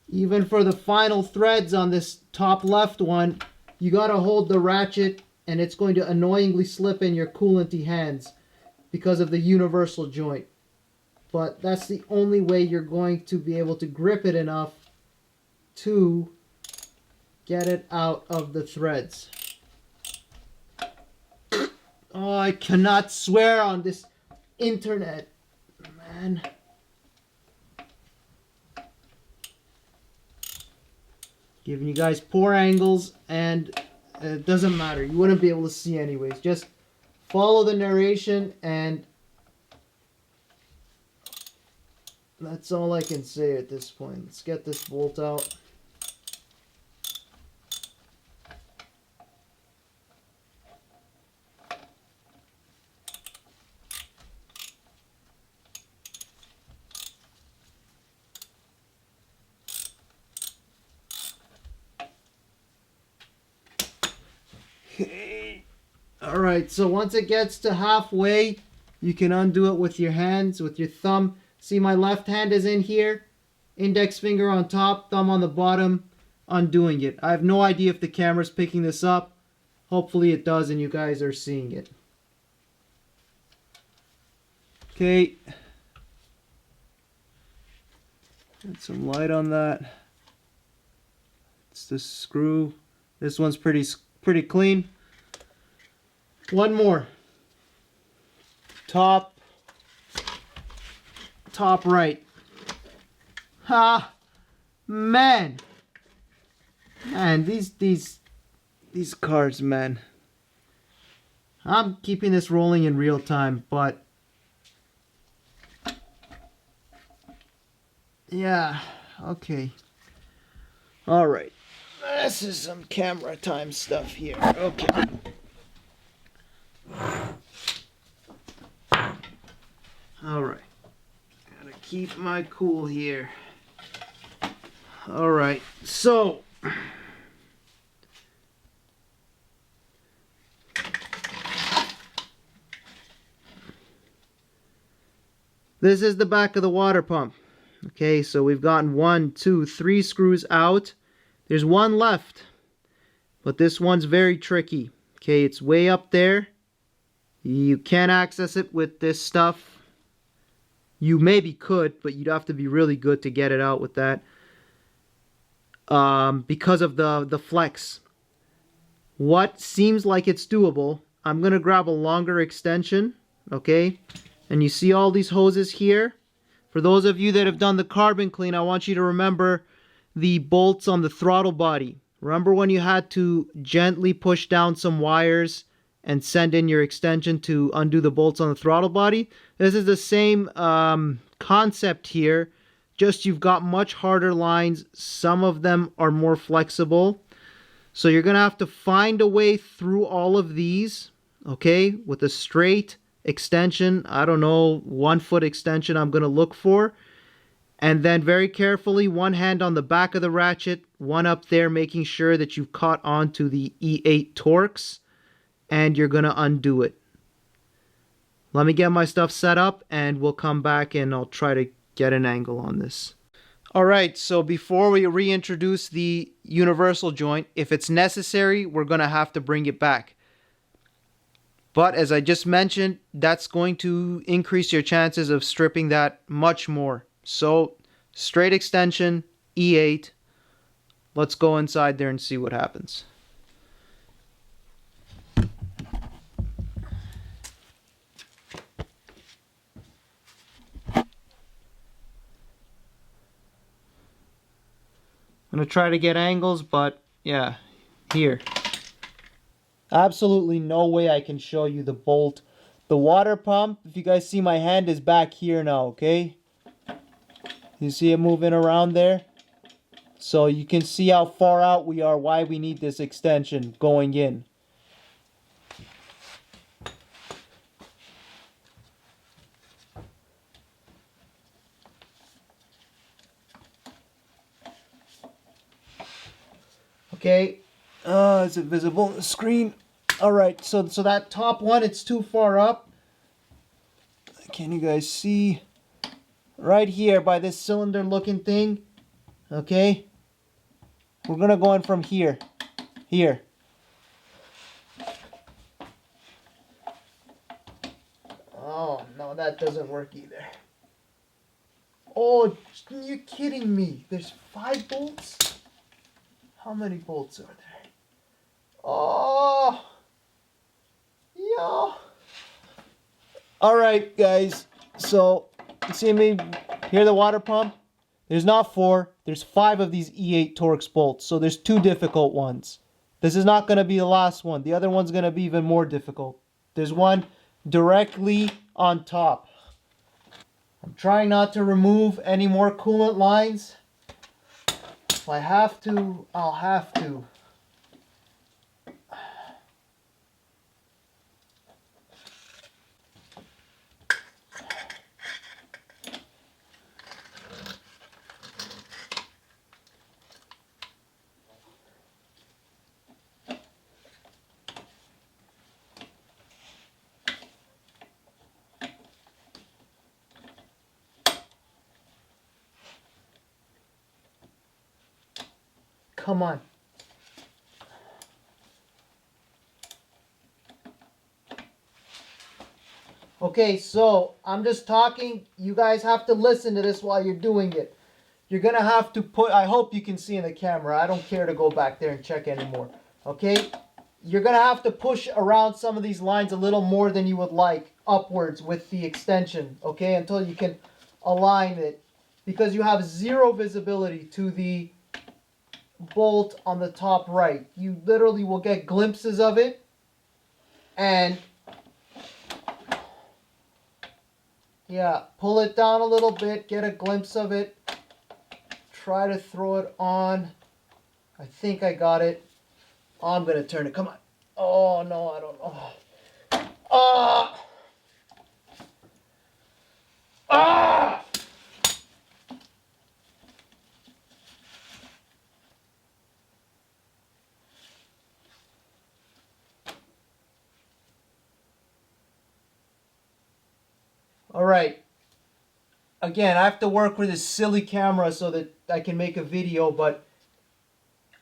Even for the final threads on this top left one, you gotta hold the ratchet and it's going to annoyingly slip in your coolanty hands because of the universal joint. But that's the only way you're going to be able to grip it enough to get it out of the threads. Oh, I cannot swear on this internet, man. Giving you guys poor angles, and it doesn't matter. You wouldn't be able to see anyways. Just follow the narration, and that's all I can say at this point. Let's get this bolt out. Okay. Alright, so once it gets to halfway, you can undo it with your hands, with your thumb. See, my left hand is in here, index finger on top, thumb on the bottom, undoing it. I have no idea if the camera's picking this up. Hopefully it does and you guys are seeing it. Okay. Get some light on that. It's the screw. This one's pretty clean. One more. Top right. Ha, man. Man, these cars, man. I'm keeping this rolling in real time, but yeah, okay. All right. This is some camera time stuff here. Okay. All right. Gotta keep my cool here. All right. So this is the back of the water pump. Okay, so we've gotten 1, 2, 3 screws out. There's one left, but this one's very tricky. Okay, it's way up there. You can't access it with this stuff. You maybe could, but you'd have to be really good to get it out with that. Because of the flex. What seems like it's doable, I'm going to grab a longer extension, okay? And you see all these hoses here? For those of you that have done the carbon clean, I want you to remember the bolts on the throttle body. Remember when you had to gently push down some wires and send in your extension to undo the bolts on the throttle body? This is the same concept here, just you've got much harder lines. Some of them are more flexible. So you're going to have to find a way through all of these, okay, with a straight extension. I don't know, 1 foot extension I'm going to look for. And then very carefully, one hand on the back of the ratchet, one up there, making sure that you've caught onto the E8 Torx, and you're going to undo it. Let me get my stuff set up and we'll come back and I'll try to get an angle on this. Alright, so before we reintroduce the universal joint, if it's necessary, we're going to have to bring it back. But as I just mentioned, that's going to increase your chances of stripping that much more. So, straight extension, E8. Let's go inside there and see what happens. I'm going to try to get angles, but yeah, here. Absolutely no way I can show you the bolt. The water pump, if you guys see my hand, is back here now, okay? You see it moving around there? So you can see how far out we are, why we need this extension going in. Okay, is it visible on the screen? Alright, so that top one, it's too far up. Can you guys see? Right here by this cylinder looking thing. Okay? We're gonna go in from here. Here. Oh, no, that doesn't work either. Oh, you're kidding me. There's 5 bolts? How many bolts are there? Oh, yeah. All right, guys. So, you see me hear the water pump? There's not 4. There's 5 of these E8 Torx bolts. So there's 2 difficult ones. This is not going to be the last one. The other one's going to be even more difficult. There's one directly on top. I'm trying not to remove any more coolant lines. If I have to, I'll have to. Come on. Okay, so I'm just talking. You guys have to listen to this while you're doing it. You're going to have to put, I hope you can see in the camera. I don't care to go back there and check anymore. Okay? you're going to have to push around some of these lines a little more than you would like upwards with the extension, okay, until you can align it, because you have zero visibility to the bolt on the top right. You literally will get glimpses of it, and yeah, pull it down a little bit, get a glimpse of it, try to throw it on. I think I got it. Oh, I'm gonna turn it, come on. Oh no, I don't know. Ah! Ah! All right. Again, I have to work with this silly camera so that I can make a video, but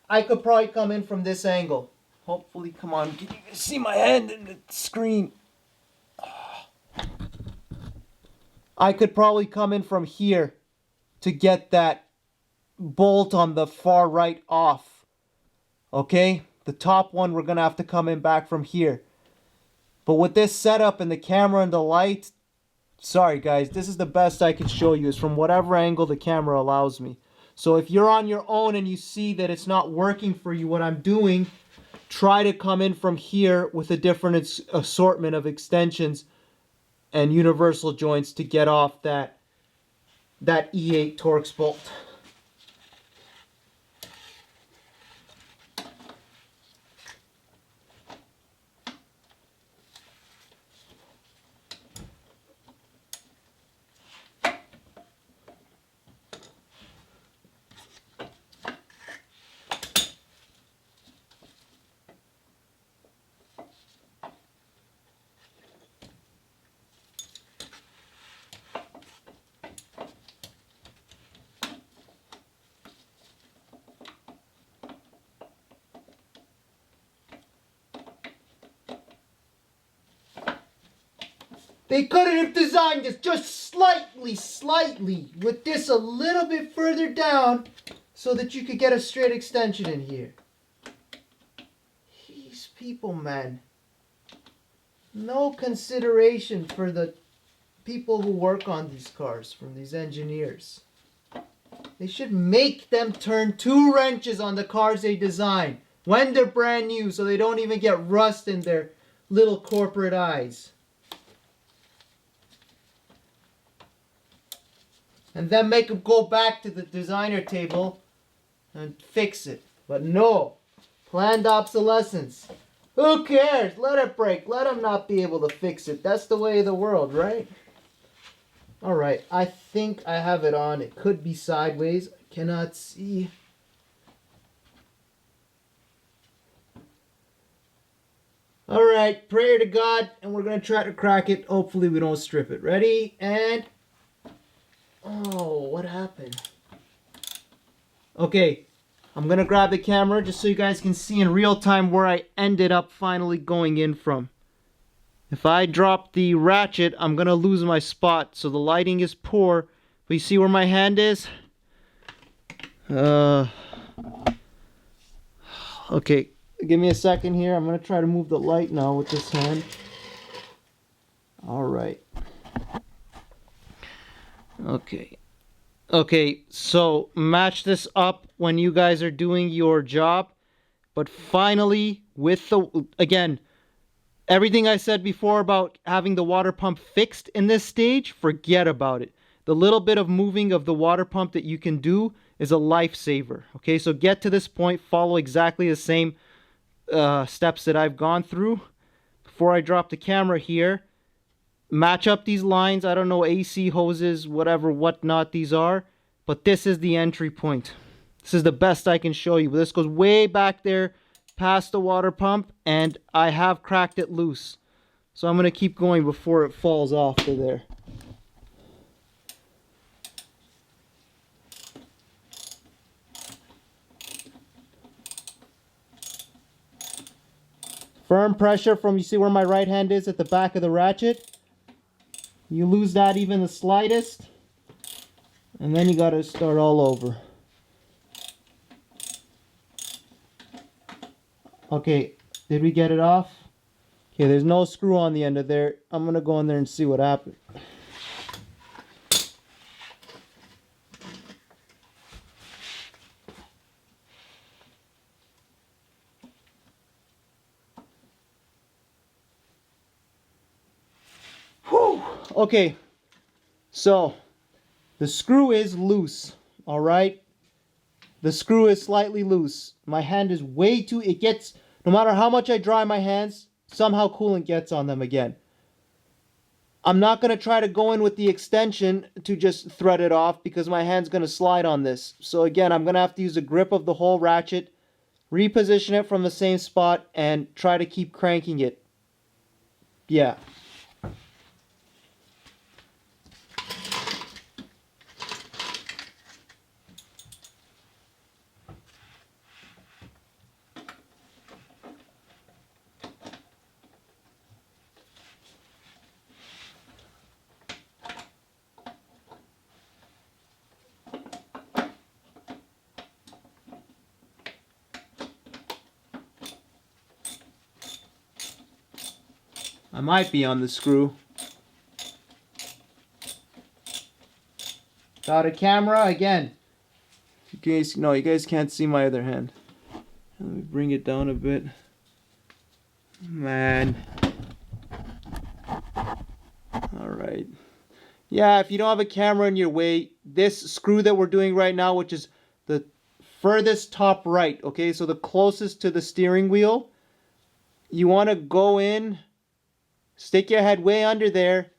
I could probably come in from this angle. Hopefully, come on, can you see my hand in the screen? I could probably come in from here to get that bolt on the far right off. Okay? The top one, we're going to have to come in back from here. But with this setup and the camera and the light, sorry guys, this is the best I can show you, is from whatever angle the camera allows me. So if you're on your own and you see that it's not working for you, what I'm doing, try to come in from here with a different assortment of extensions and universal joints to get off that E8 Torx bolt. They couldn't have designed this just slightly, with this a little bit further down so that you could get a straight extension in here. These people, man. No consideration for the people who work on these cars, from these engineers. They should make them turn 2 wrenches on the cars they design when they're brand new so they don't even get rust in their little corporate eyes. And then make them go back to the designer table and fix it. But no, planned obsolescence. Who cares? Let it break. Let them not be able to fix it. That's the way of the world, right? All right, I think I have it on. It could be sideways. I cannot see. All right, prayer to God, and we're going to try to crack it. Hopefully we don't strip it. Ready? And... oh, what happened? Okay, I'm going to grab the camera just so you guys can see in real time where I ended up finally going in from. If I drop the ratchet, I'm going to lose my spot, so the lighting is poor. But you see where my hand is? Okay, give me a second here. I'm going to try to move the light now with this hand. All right. Okay, so match this up when you guys are doing your job. But finally, with the, again, everything I said before about having the water pump fixed in this stage, forget about it. The little bit of moving of the water pump that you can do is a lifesaver. Okay, so get to this point, follow exactly the same steps that I've gone through. Before I drop the camera here, match up these lines. I don't know, AC hoses, whatever, whatnot these are. But this is the entry point. This is the best I can show you. This goes way back there past the water pump, and I have cracked it loose. So I'm going to keep going before it falls off to there. Firm pressure from, you see where my right hand is at the back of the ratchet? You lose that even the slightest, and then you got to start all over. Okay, Did we get it off? Okay, there's no screw on the end of there. I'm gonna go in there and see what happened. Whew. Okay, so the screw is loose, all right? The screw is slightly loose. My hand is way too, it gets, no matter how much I dry my hands, somehow coolant gets on them again. I'm not going to try to go in with the extension to just thread it off because my hand's going to slide on this. So again, I'm going to have to use a grip of the whole ratchet, reposition it from the same spot, and try to keep cranking it. Yeah. I might be on the screw. Got a camera again. You guys, no, you guys can't see my other hand. Let me bring it down a bit. Man. Alright. Yeah, if you don't have a camera in your way, this screw that we're doing right now, which is the furthest top right, okay, so the closest to the steering wheel, you want to go in, stick your head way under there,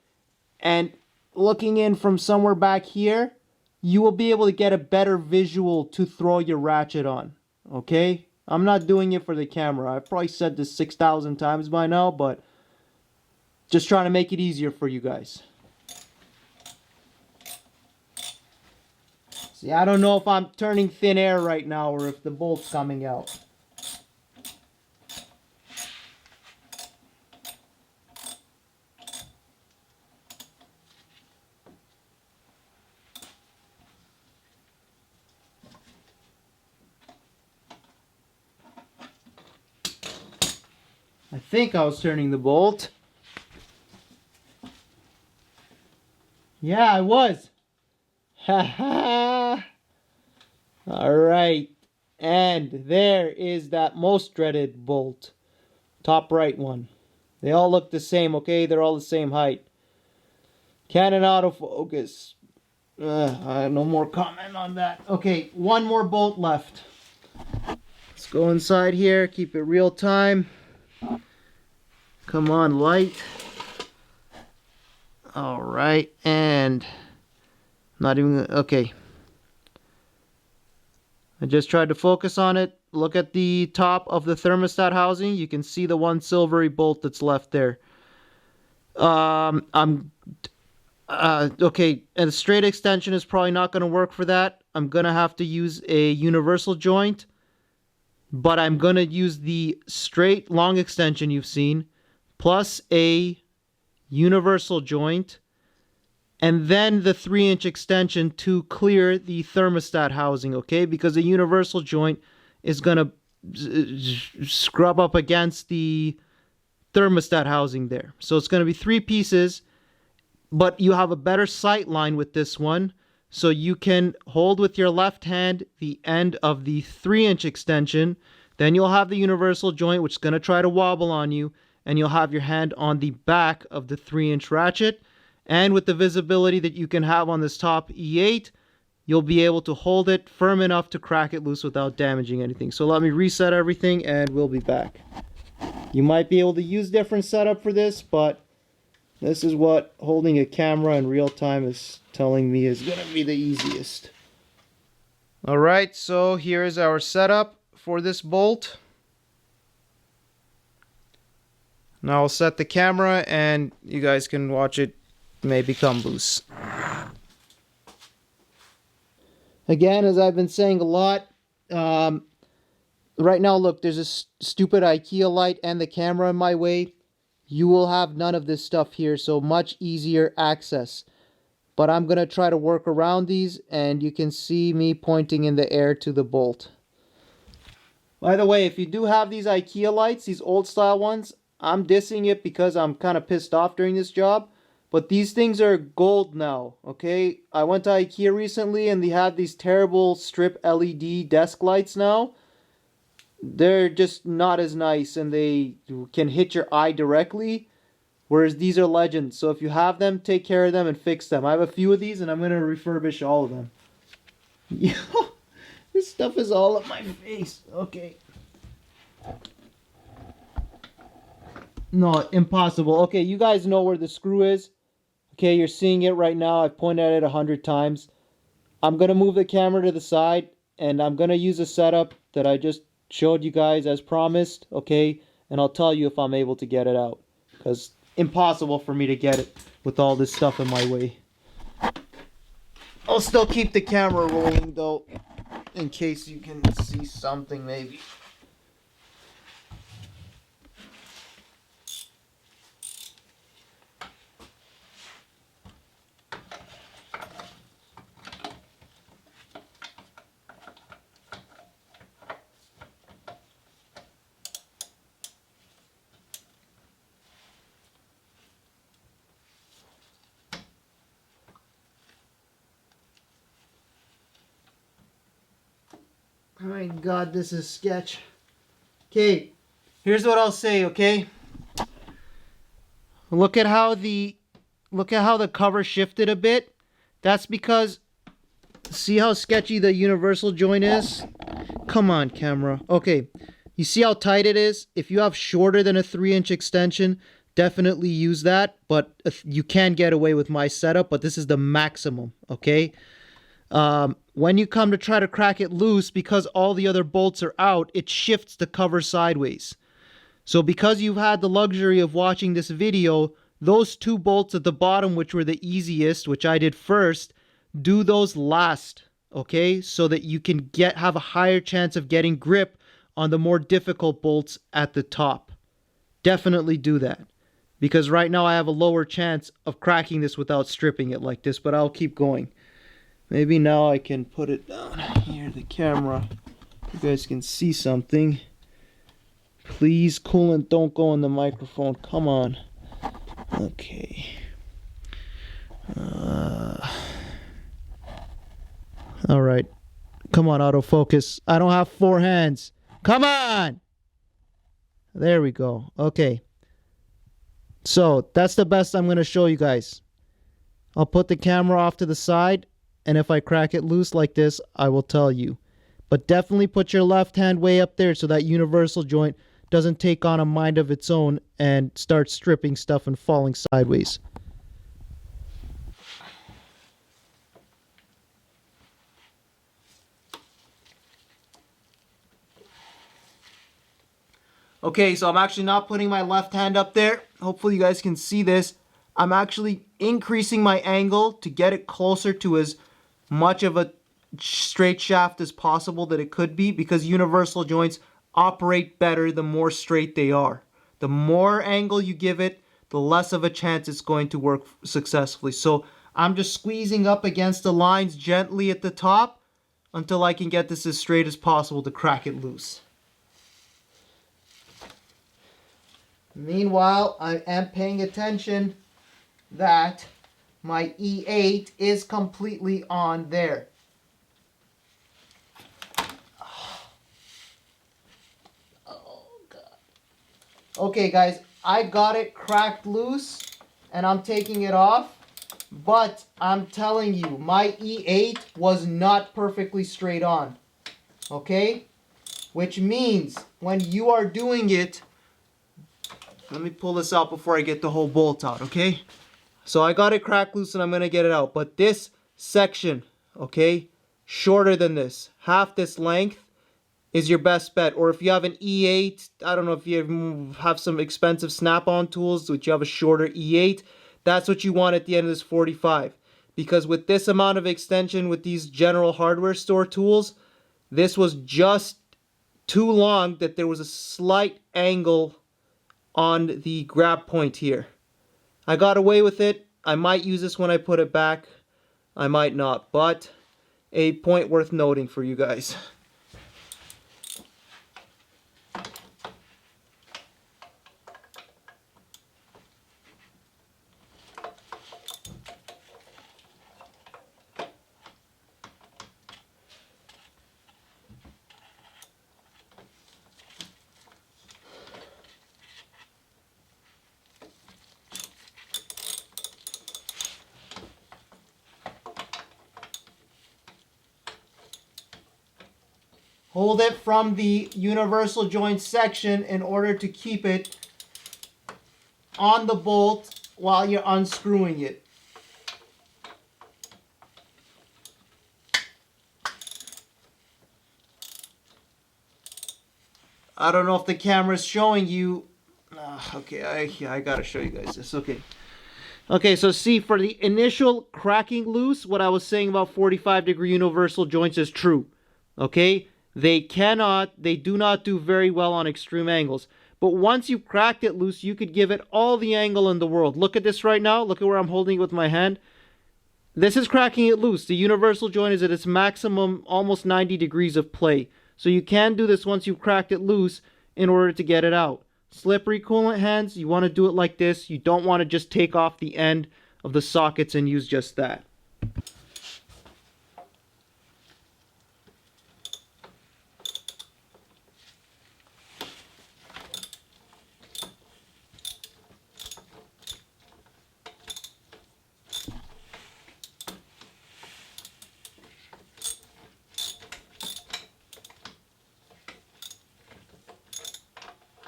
and looking in from somewhere back here, you will be able to get a better visual to throw your ratchet on, okay? I'm not doing it for the camera. I've probably said this 6,000 times by now, but just trying to make it easier for you guys. See, I don't know if I'm turning thin air right now or if the bolt's coming out. I think I was turning the bolt. Yeah, I was. Ha ha. Alright. And there is that most dreaded bolt. Top right one. They all look the same, okay? They're all the same height. Canon autofocus. No more comment on that. Okay, one more bolt left. Let's go inside here. Keep it real time. Come on, light. Alright, and not even, okay. I just tried to focus on it. Look at the top of the thermostat housing. You can see the one silvery bolt that's left there. Okay, and a straight extension is probably not going to work for that. I'm going to have to use a universal joint, but I'm going to use the straight long extension you've seen, plus a universal joint, and then the 3-inch extension to clear the thermostat housing, okay? Because the universal joint is going to scrub up against the thermostat housing there. So it's going to be 3 pieces, but you have a better sight line with this one, so you can hold with your left hand the end of the 3-inch extension. Then you'll have the universal joint, which is going to try to wobble on you, and you'll have your hand on the back of the 3-inch ratchet. And with the visibility that you can have on this top E8, you'll be able to hold it firm enough to crack it loose without damaging anything. So let me reset everything and we'll be back. You might be able to use different setup for this, but this is what holding a camera in real time is telling me is going to be the easiest. Alright, so here's our setup for this bolt. Now I'll set the camera and you guys can watch it maybe come loose. Again, as I've been saying a lot, right now look, there's a stupid IKEA light and the camera in my way. You will have none of this stuff here, so much easier access. But I'm going to try to work around these, and you can see me pointing in the air to the bolt. By the way, if you do have these IKEA lights, these old style ones, I'm dissing it because I'm kind of pissed off during this job. But these things are gold now, okay? I went to IKEA recently and they have these terrible strip LED desk lights now. They're just not as nice and they can hit your eye directly. Whereas these are legends. So if you have them, take care of them and fix them. I have a few of these and I'm going to refurbish all of them. This stuff is all up my face. Okay. No, impossible. Okay, you guys know where the screw is. Okay, you're seeing it right now. I've pointed at it 100 times. I'm going to move the camera to the side and I'm going to use a setup that I just showed you guys as promised. Okay, and I'll tell you if I'm able to get it out. Because impossible for me to get it with all this stuff in my way. I'll still keep the camera rolling though, in case you can see something maybe. Oh my god, this is sketch. Okay, here's what I'll say, okay? Look at how the cover shifted a bit. That's because, see how sketchy the universal joint is? Come on, camera. Okay, you see how tight it is? If you have shorter than a 3-inch extension, definitely use that. But you can get away with my setup, but this is the maximum, okay? When you come to try to crack it loose, because all the other bolts are out, it shifts the cover sideways. So because you've had the luxury of watching this video, those 2 bolts at the bottom, which were the easiest, which I did first, do those last, okay? So that you can have a higher chance of getting grip on the more difficult bolts at the top. Definitely do that. Because right now I have a lower chance of cracking this without stripping it like this, but I'll keep going. Maybe now I can put it down here, the camera. You guys can see something. Please, coolant, don't go in the microphone. Come on. Okay. Alright. Come on, autofocus. I don't have 4 hands. Come on! There we go. Okay. So, that's the best I'm going to show you guys. I'll put the camera off to the side. And if I crack it loose like this, I will tell you. But definitely put your left hand way up there so that universal joint doesn't take on a mind of its own and start stripping stuff and falling sideways. Okay, so I'm actually not putting my left hand up there. Hopefully you guys can see this. I'm actually increasing my angle to get it closer to as much of a straight shaft as possible that it could be, because universal joints operate better the more straight they are. The more angle you give it, the less of a chance it's going to work successfully. So I'm just squeezing up against the lines gently at the top until I can get this as straight as possible to crack it loose. Meanwhile, I am paying attention that my E8 is completely on there. Oh, God. Okay, guys, I got it cracked loose, and I'm taking it off. But I'm telling you, my E8 was not perfectly straight on. Okay? Which means, when you are doing it, let me pull this out before I get the whole bolt out, okay? So I got it cracked loose and I'm going to get it out. But this section, okay, shorter than this, half this length, is your best bet. Or if you have an E8, I don't know if you have some expensive snap-on tools, which you have a shorter E8, that's what you want at the end of this 45. Because with this amount of extension with these general hardware store tools, this was just too long that there was a slight angle on the grab point here. I got away with it. I might use this when I put it back. I might not, but a point worth noting for you guys. hold it from the universal joint section in order to keep it on the bolt while you're unscrewing it. I don't know if the camera's showing you. Okay, I gotta show you guys this. Okay, so see, for the initial cracking loose, what I was saying about 45-degree universal joints is true. Okay, they do not do very well on extreme angles. But once you cracked it loose, you could give it all the angle in the world. Look at this right now. Look at where I'm holding it with my hand. This is cracking it loose. The universal joint is at its maximum, almost 90 degrees of play. So you can do this once you've cracked it loose in order to get it out. Slippery coolant hands, you want to do it like this. You don't want to just take off the end of the sockets and use just that.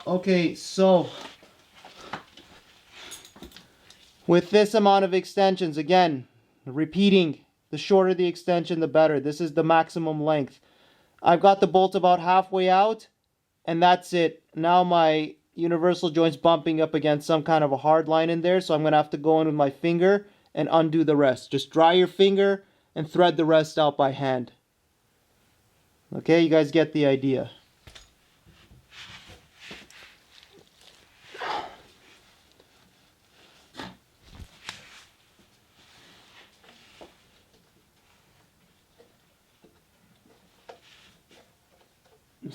Okay, so with this amount of extensions, again, repeating, the shorter the extension, the better. This is the maximum length. I've got the bolt about halfway out, and that's it. Now my universal joint's bumping up against some kind of a hard line in there, so I'm going to have to go in with my finger and undo the rest. Just dry your finger and thread the rest out by hand. Okay, you guys get the idea.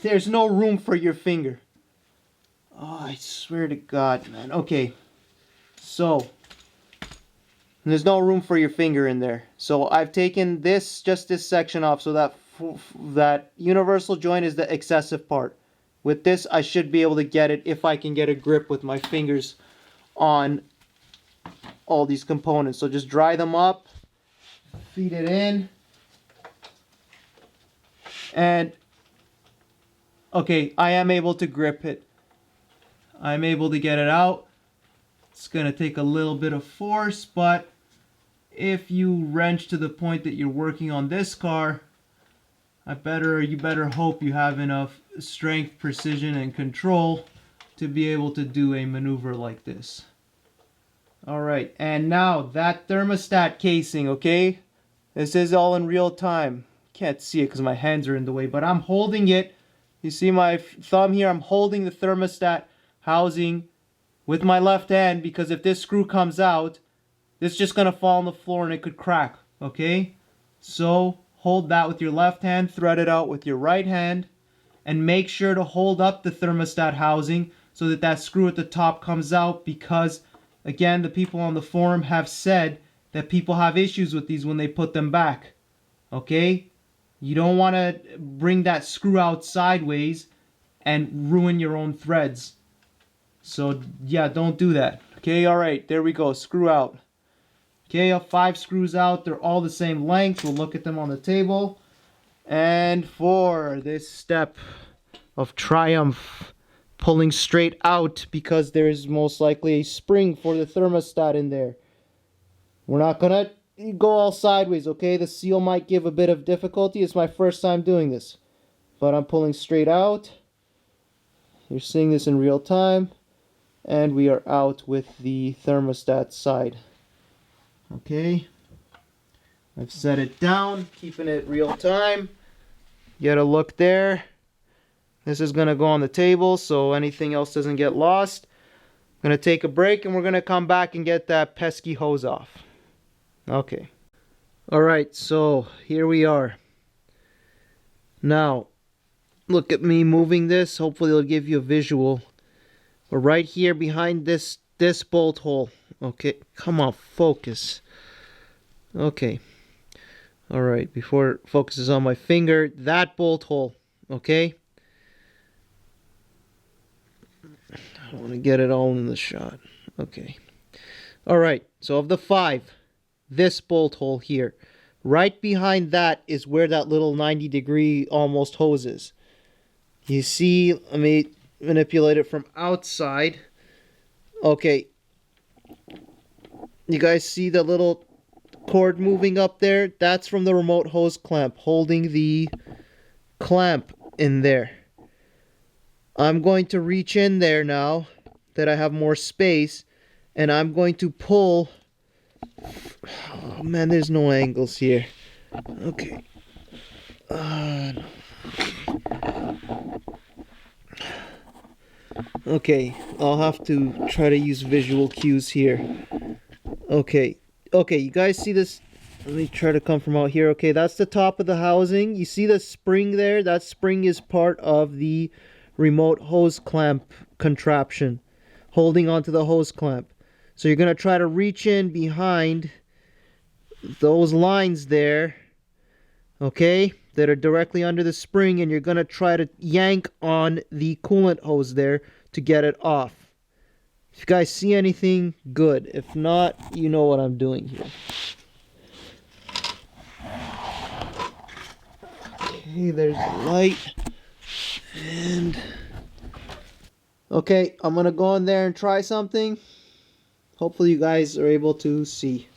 There's no room for your finger. Oh, I swear to God, man. Okay, so there's no room for your finger in there. So I've taken just this section off, so that universal joint is the excessive part. With this, I should be able to get it if I can get a grip with my fingers on all these components. So just dry them up, feed it in, and okay, I am able to grip it. I'm able to get it out. It's going to take a little bit of force, but if you wrench to the point that you're working on this car, you better hope you have enough strength, precision, and control to be able to do a maneuver like this. Alright, and now that thermostat casing, okay? This is all in real time. Can't see it because my hands are in the way, but I'm holding it. You see my thumb here? I'm holding the thermostat housing with my left hand, because if this screw comes out, it's just going to fall on the floor and it could crack, okay? So hold that with your left hand, thread it out with your right hand, and make sure to hold up the thermostat housing so that that screw at the top comes out, because, again, the people on the forum have said that people have issues with these when they put them back, okay? You don't want to bring that screw out sideways and ruin your own threads. So, yeah, don't do that. Okay, alright, there we go. Screw out. Okay, 5 screws out. They're all the same length. We'll look at them on the table. And for this step of triumph, pulling straight out, because there's most likely a spring for the thermostat in there. We're not going to go all sideways, okay? The seal might give a bit of difficulty. It's my first time doing this. But I'm pulling straight out. You're seeing this in real time. And we are out with the thermostat side. Okay. I've set it down, keeping it real time. Get a look there. This is going to go on the table so anything else doesn't get lost. I'm going to take a break and we're going to come back and get that pesky hose off. Okay. Alright, so here we are. Now, look at me moving this. Hopefully it'll give you a visual. We're right here behind this bolt hole. Okay, come on, focus. Okay. Alright, before it focuses on my finger, that bolt hole. Okay? I want to get it all in the shot. Okay. Alright, so of the 5, this bolt hole here. Right behind that is where that little 90-degree almost hose is. You see, let me manipulate it from outside. Okay. You guys see the little cord moving up there? That's from the remote hose clamp holding the clamp in there. I'm going to reach in there now that I have more space, and I'm going to pull. Oh man, there's no angles here. Okay. No. Okay, I'll have to try to use visual cues here. Okay, you guys see this? Let me try to come from out here. Okay, that's the top of the housing. You see the spring there? That spring is part of the remote hose clamp contraption, holding onto the hose clamp. So you're going to try to reach in behind those lines there, okay, that are directly under the spring, and you're going to try to yank on the coolant hose there to get it off. If you guys see anything, good. If not, you know what I'm doing here. Okay, there's the light. And okay, I'm gonna go in there and try something. Hopefully you guys are able to see.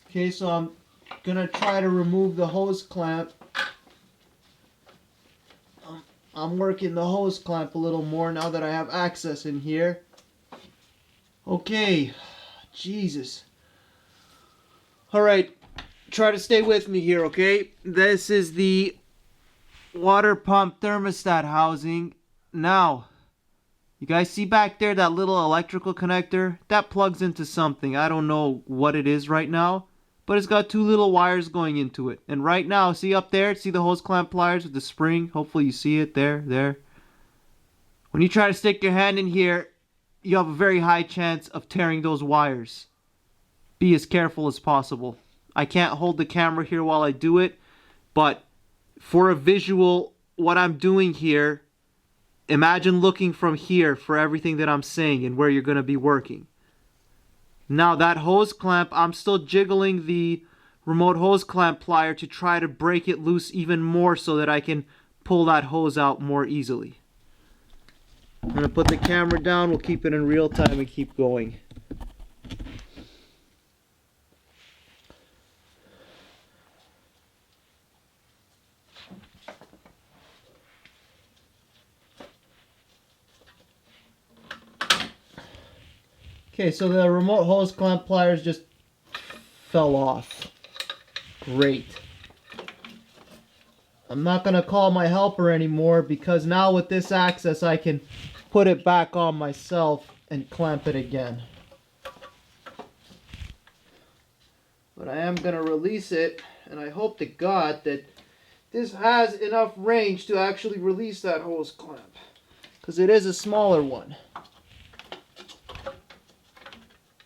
Okay, so I'm gonna try to remove the hose clamp. I'm working the hose clamp a little more now that I have access in here. Okay, Jesus. Alright, try to stay with me here, okay? This is the water pump thermostat housing. Now, you guys see back there that little electrical connector? That plugs into something. I don't know what it is right now, but it's got two little wires going into it. And right now, see up there? See the hose clamp pliers with the spring? Hopefully you see it there. When you try to stick your hand in here, you have a very high chance of tearing those wires. Be as careful as possible. I can't hold the camera here while I do it, but for a visual, what I'm doing here, imagine looking from here for everything that I'm saying and where you're going to be working. Now that hose clamp, I'm still jiggling the remote hose clamp plier to try to break it loose even more so that I can pull that hose out more easily. I'm going to put the camera down, we'll keep it in real time and keep going. Okay, so the remote hose clamp pliers just fell off. Great. I'm not going to call my helper anymore because now with this access I can put it back on myself and clamp it again. But I am going to release it, and I hope to God that this has enough range to actually release that hose clamp, because it is a smaller one.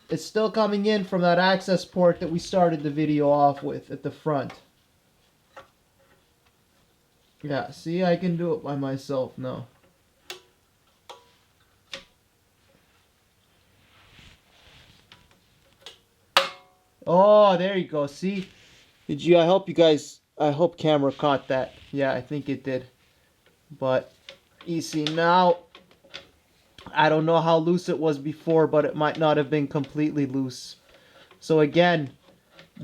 It's still coming in from that access port that we started the video off with at the front. Yeah, see, I can do it by myself now. Oh, there you go. See? Did you? I hope camera caught that. Yeah, I think it did. But you see now, I don't know how loose it was before, but it might not have been completely loose. So again,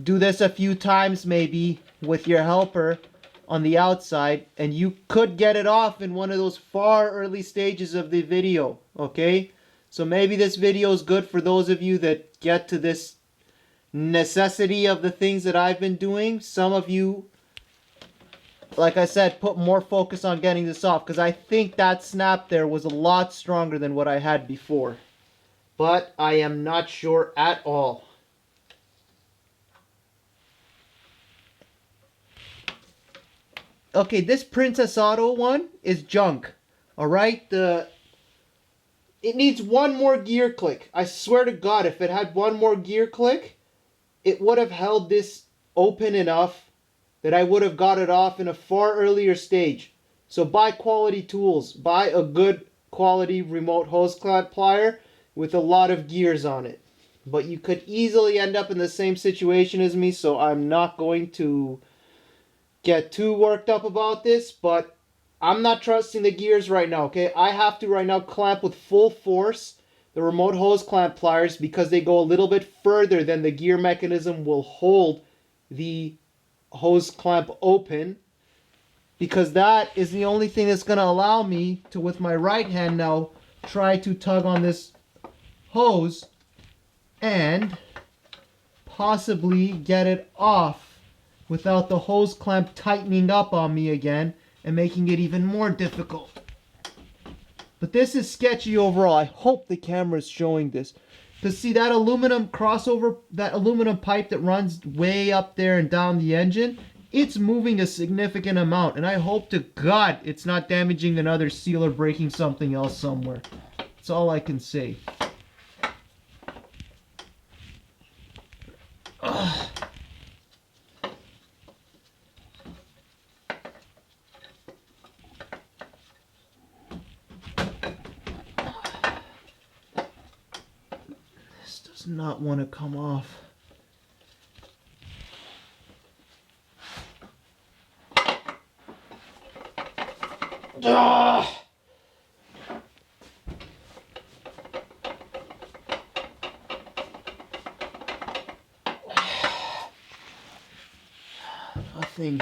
do this a few times maybe with your helper on the outside, and you could get it off in one of those far early stages of the video, okay? So maybe this video is good for those of you that get to this necessity of the things that I've been doing. Some of you, like I said, put more focus on getting this off, because I think that snap there was a lot stronger than what I had before. But I am not sure at all. Okay, this Princess Auto one is junk. Alright, it needs one more gear click. I swear to God, if it had one more gear click, it would have held this open enough that I would have got it off in a far earlier stage. So buy quality tools. Buy a good quality remote hose clamp plier with a lot of gears on it. But you could easily end up in the same situation as me, so I'm not going to get too worked up about this, but I'm not trusting the gears right now, okay? I have to right now clamp with full force the remote hose clamp pliers because they go a little bit further than the gear mechanism will hold the hose clamp open, because that is the only thing that's going to allow me to, with my right hand now, try to tug on this hose and possibly get it off without the hose clamp tightening up on me again and making it even more difficult. But this is sketchy overall. I hope the camera is showing this. Because see that aluminum crossover, that aluminum pipe that runs way up there and down the engine, it's moving a significant amount. And I hope to God it's not damaging another seal or breaking something else somewhere. That's all I can say. Ugh. This does not want to come off. Ugh. Nothing.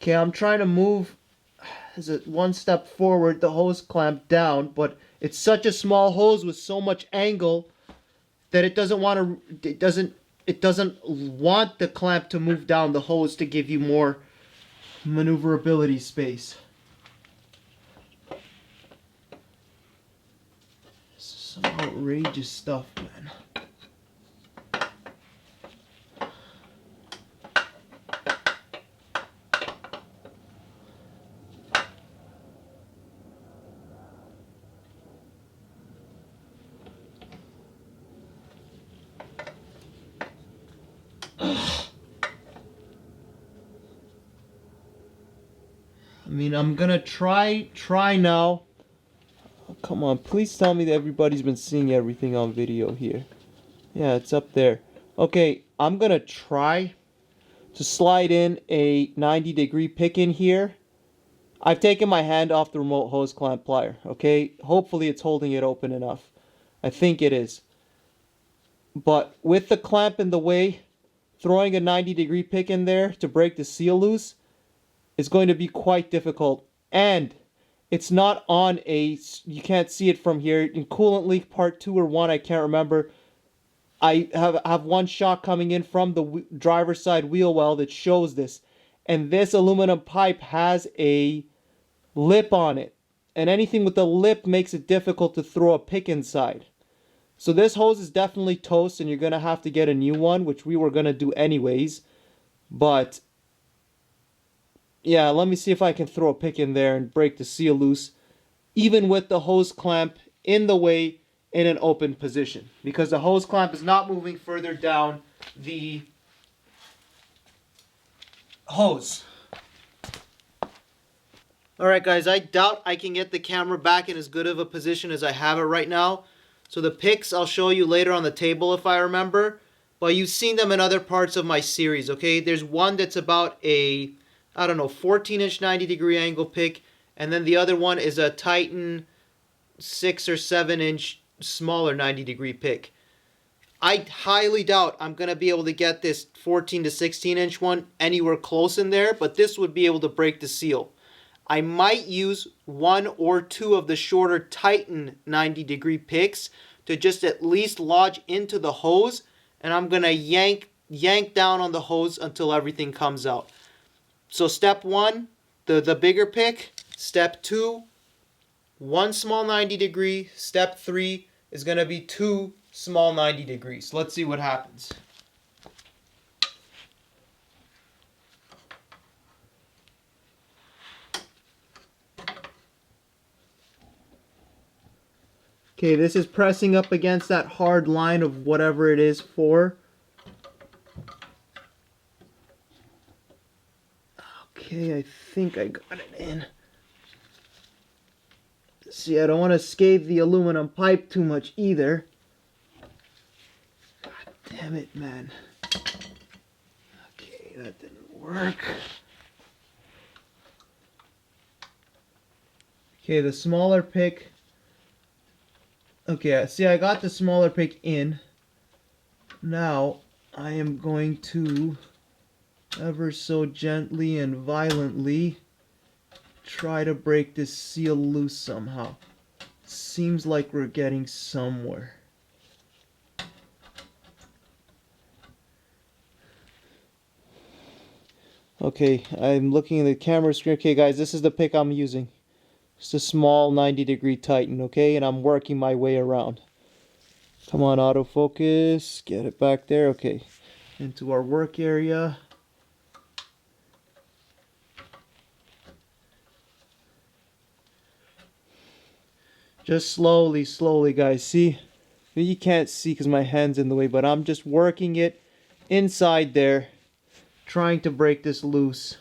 Okay, I'm trying to move one step forward, the hose clamp down, but it's such a small hose with so much angle that it doesn't want to, it doesn't want the clamp to move down the hose to give you more maneuverability space. This is some outrageous stuff, man. I mean, I'm gonna try now. Oh, come on, please tell me that everybody's been seeing everything on video here. Yeah, it's up there. Okay, I'm gonna try to slide in a 90-degree pick in here. I've taken my hand off the remote hose clamp plier, okay? Hopefully it's holding it open enough. I think it is. But with the clamp in the way, throwing a 90-degree pick in there to break the seal loose is going to be quite difficult. And it's not on a, you can't see it from here. In Coolant Leak Part 2 or 1, I can't remember. I have one shot coming in from the driver's side wheel well that shows this. And this aluminum pipe has a lip on it. And anything with a lip makes it difficult to throw a pick inside. So this hose is definitely toast and you're going to have to get a new one, which we were going to do anyways. But yeah, let me see if I can throw a pick in there and break the seal loose, even with the hose clamp in the way in an open position, because the hose clamp is not moving further down the hose. Alright guys, I doubt I can get the camera back in as good of a position as I have it right now. So the picks I'll show you later on the table if I remember, but you've seen them in other parts of my series, okay? There's one that's about a, I don't know, 14-inch 90-degree angle pick, and then the other one is a Titan 6 or 7-inch smaller 90-degree pick. I highly doubt I'm going to be able to get this 14 to 16-inch one anywhere close in there, but this would be able to break the seal. I might use one or two of the shorter Titan 90-degree picks to just at least lodge into the hose, and I'm going to yank down on the hose until everything comes out. So step 1, the bigger pick. Step 2, one small 90 degree. Step 3 is going to be 2 small 90 degrees. Let's see what happens. Okay, this is pressing up against that hard line of whatever it is for. Okay, I think I got it in. See, I don't want to scathe the aluminum pipe too much either. God damn it, man. Okay, that didn't work. Okay, the smaller pick. Okay, see, I got the smaller pick in. Now, I am going to ever so gently and violently try to break this seal loose somehow. Seems like we're getting somewhere. Okay, I'm looking at the camera screen. Okay, guys, this is the pick I'm using. It's a small 90-degree Titan, okay? And I'm working my way around. Come on, autofocus. Get it back there. Okay. Into our work area. Just slowly, slowly, guys. See? You can't see because my hand's in the way, but I'm just working it inside there, trying to break this loose.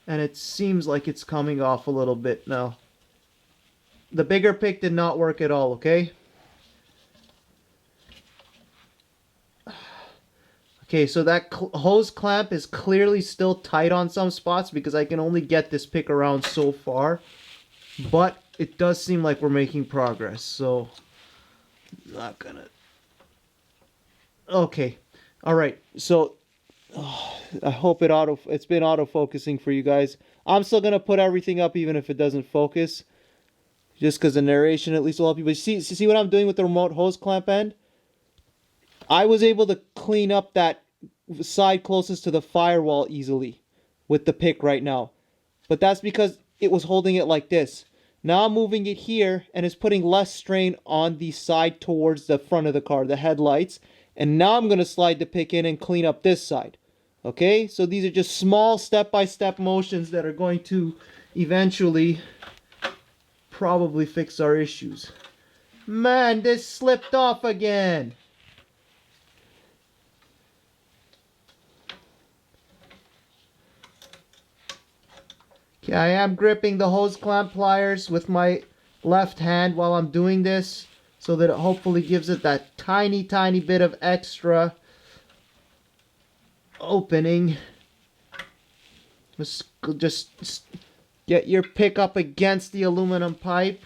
And it seems like it's coming off a little bit now. The bigger pick did not work at all, okay? Okay, so that hose clamp is clearly still tight on some spots because I can only get this pick around so far. But it does seem like we're making progress, so I'm not gonna... Okay, alright, so I hope it's been auto-focusing for you guys. I'm still gonna put everything up even if it doesn't focus. Just because the narration at least will help you. But see what I'm doing with the remote hose clamp end? I was able to clean up that side closest to the firewall easily with the pick right now. But that's because it was holding it like this. Now I'm moving it here and it's putting less strain on the side towards the front of the car, the headlights. And now I'm going to slide the pick in and clean up this side. Okay, so these are just small step-by-step motions that are going to eventually probably fix our issues. Man, this slipped off again. Okay, I am gripping the hose clamp pliers with my left hand while I'm doing this, so that it hopefully gives it that tiny bit of extra opening. Just get your pick up against the aluminum pipe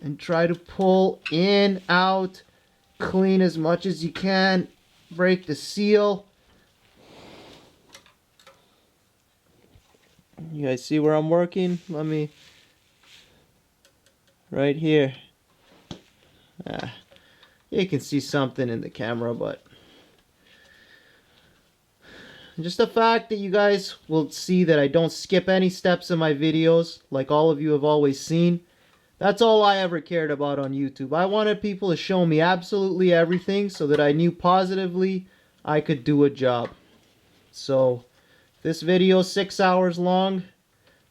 and try to pull in, out, clean as much as you can, break the seal. You guys see where I'm working? Let me... Right here. You can see something in the camera, but... Just the fact that you guys will see that I don't skip any steps in my videos, like all of you have always seen. That's all I ever cared about on YouTube. I wanted people to show me absolutely everything so that I knew positively I could do a job. So... This video is 6 hours long.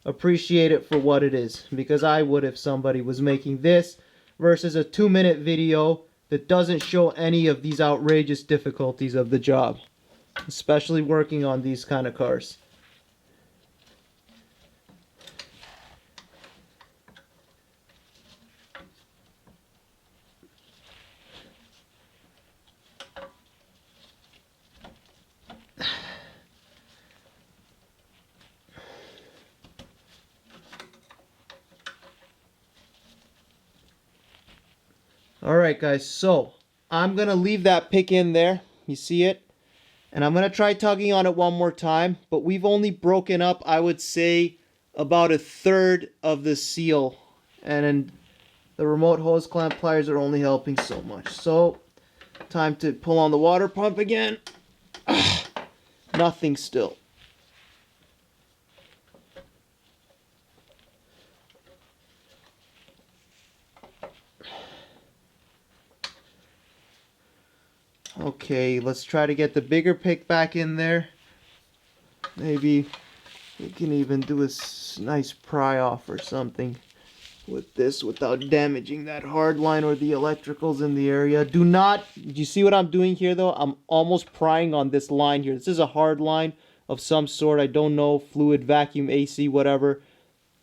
Appreciate it for what it is, because I would if somebody was making this versus a 2-minute video that doesn't show any of these outrageous difficulties of the job, especially working on these kind of cars. Alright guys, so I'm going to leave that pick in there. You see it? And I'm going to try tugging on it one more time. But we've only broken up, I would say, about 1/3 of the seal. And then the remote hose clamp pliers are only helping so much. So, time to pull on the water pump again. Nothing still. Okay, let's try to get the bigger pick back in there. Maybe we can even do a nice pry off or something. with this without damaging that hard line or the electricals in the area. Do you see what I'm doing here though? I'm almost prying on this line here. This is a hard line of some sort. I don't know, fluid, vacuum, AC, whatever.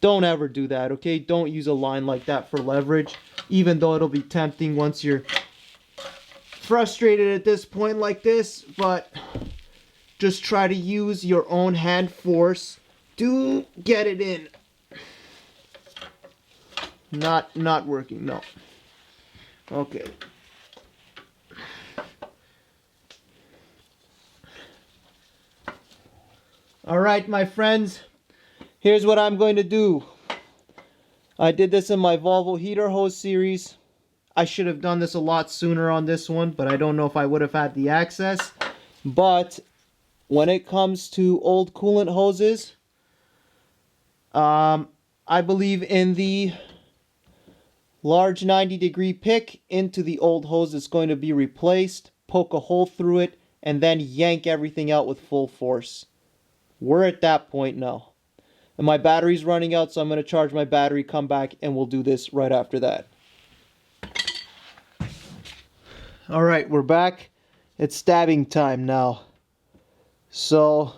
Don't ever do that, okay? Don't use a line like that for leverage, even though it'll be tempting once you're frustrated at this point like this, but just try to use your own hand force to get it in. Not working, no. Okay. All right, my friends. Here's what I'm going to do. I did this in my Volvo heater hose series. I should have done this a lot sooner on this one, but I don't know if I would have had the access. But when it comes to old coolant hoses, I believe in the large 90-degree pick into the old hose that's going to be replaced, poke a hole through it, and then yank everything out with full force. We're at that point now. And my battery's running out, so I'm going to charge my battery, come back, and we'll do this right after that. Alright, we're back. It's stabbing time now. So,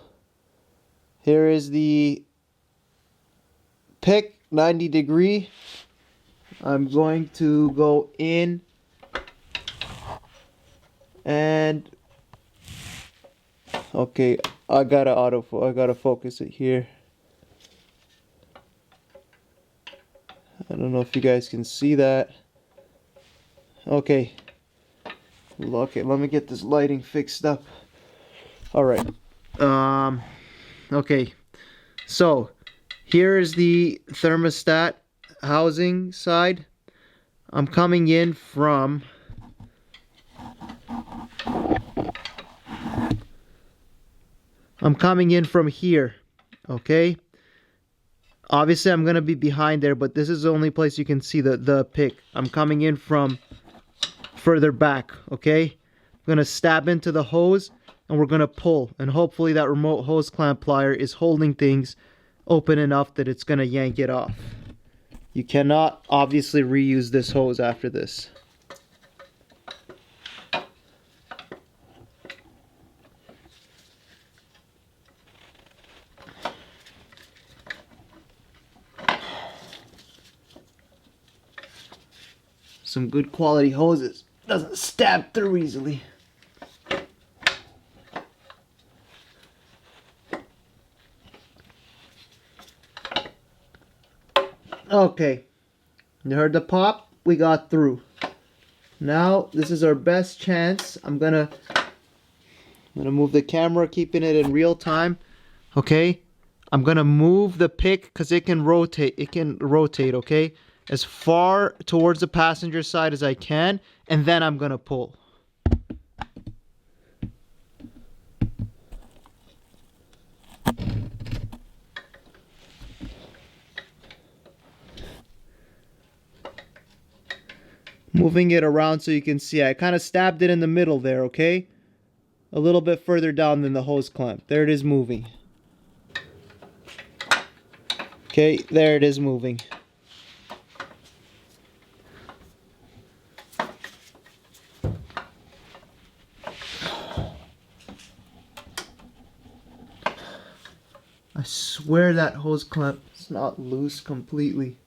here is the pick, 90 degree. I'm going to go in and okay, I gotta focus it here. I don't know if you guys can see that. Okay. Okay, let me get this lighting fixed up. Alright. Okay. So, here is the thermostat housing side. I'm coming in from here. Okay? Obviously, I'm going to be behind there, but this is the only place you can see the pick. I'm coming in from further back, okay? I'm going to stab into the hose, and we're going to pull. And hopefully that remote hose clamp plier is holding things open enough that it's going to yank it off. You cannot obviously reuse this hose after this. Some good quality hoses. Doesn't stab through easily. Okay. You heard the pop? We got through. Now, this is our best chance. I'm gonna move the camera, keeping it in real time. Okay? I'm gonna move the pick because it can rotate. Okay? As far towards the passenger side as I can, and then I'm gonna pull. Moving it around so you can see. I kind of stabbed it in the middle there, okay? A little bit further down than the hose clamp. There it is moving. Okay, there it is moving. I swear that hose clamp is not loose completely.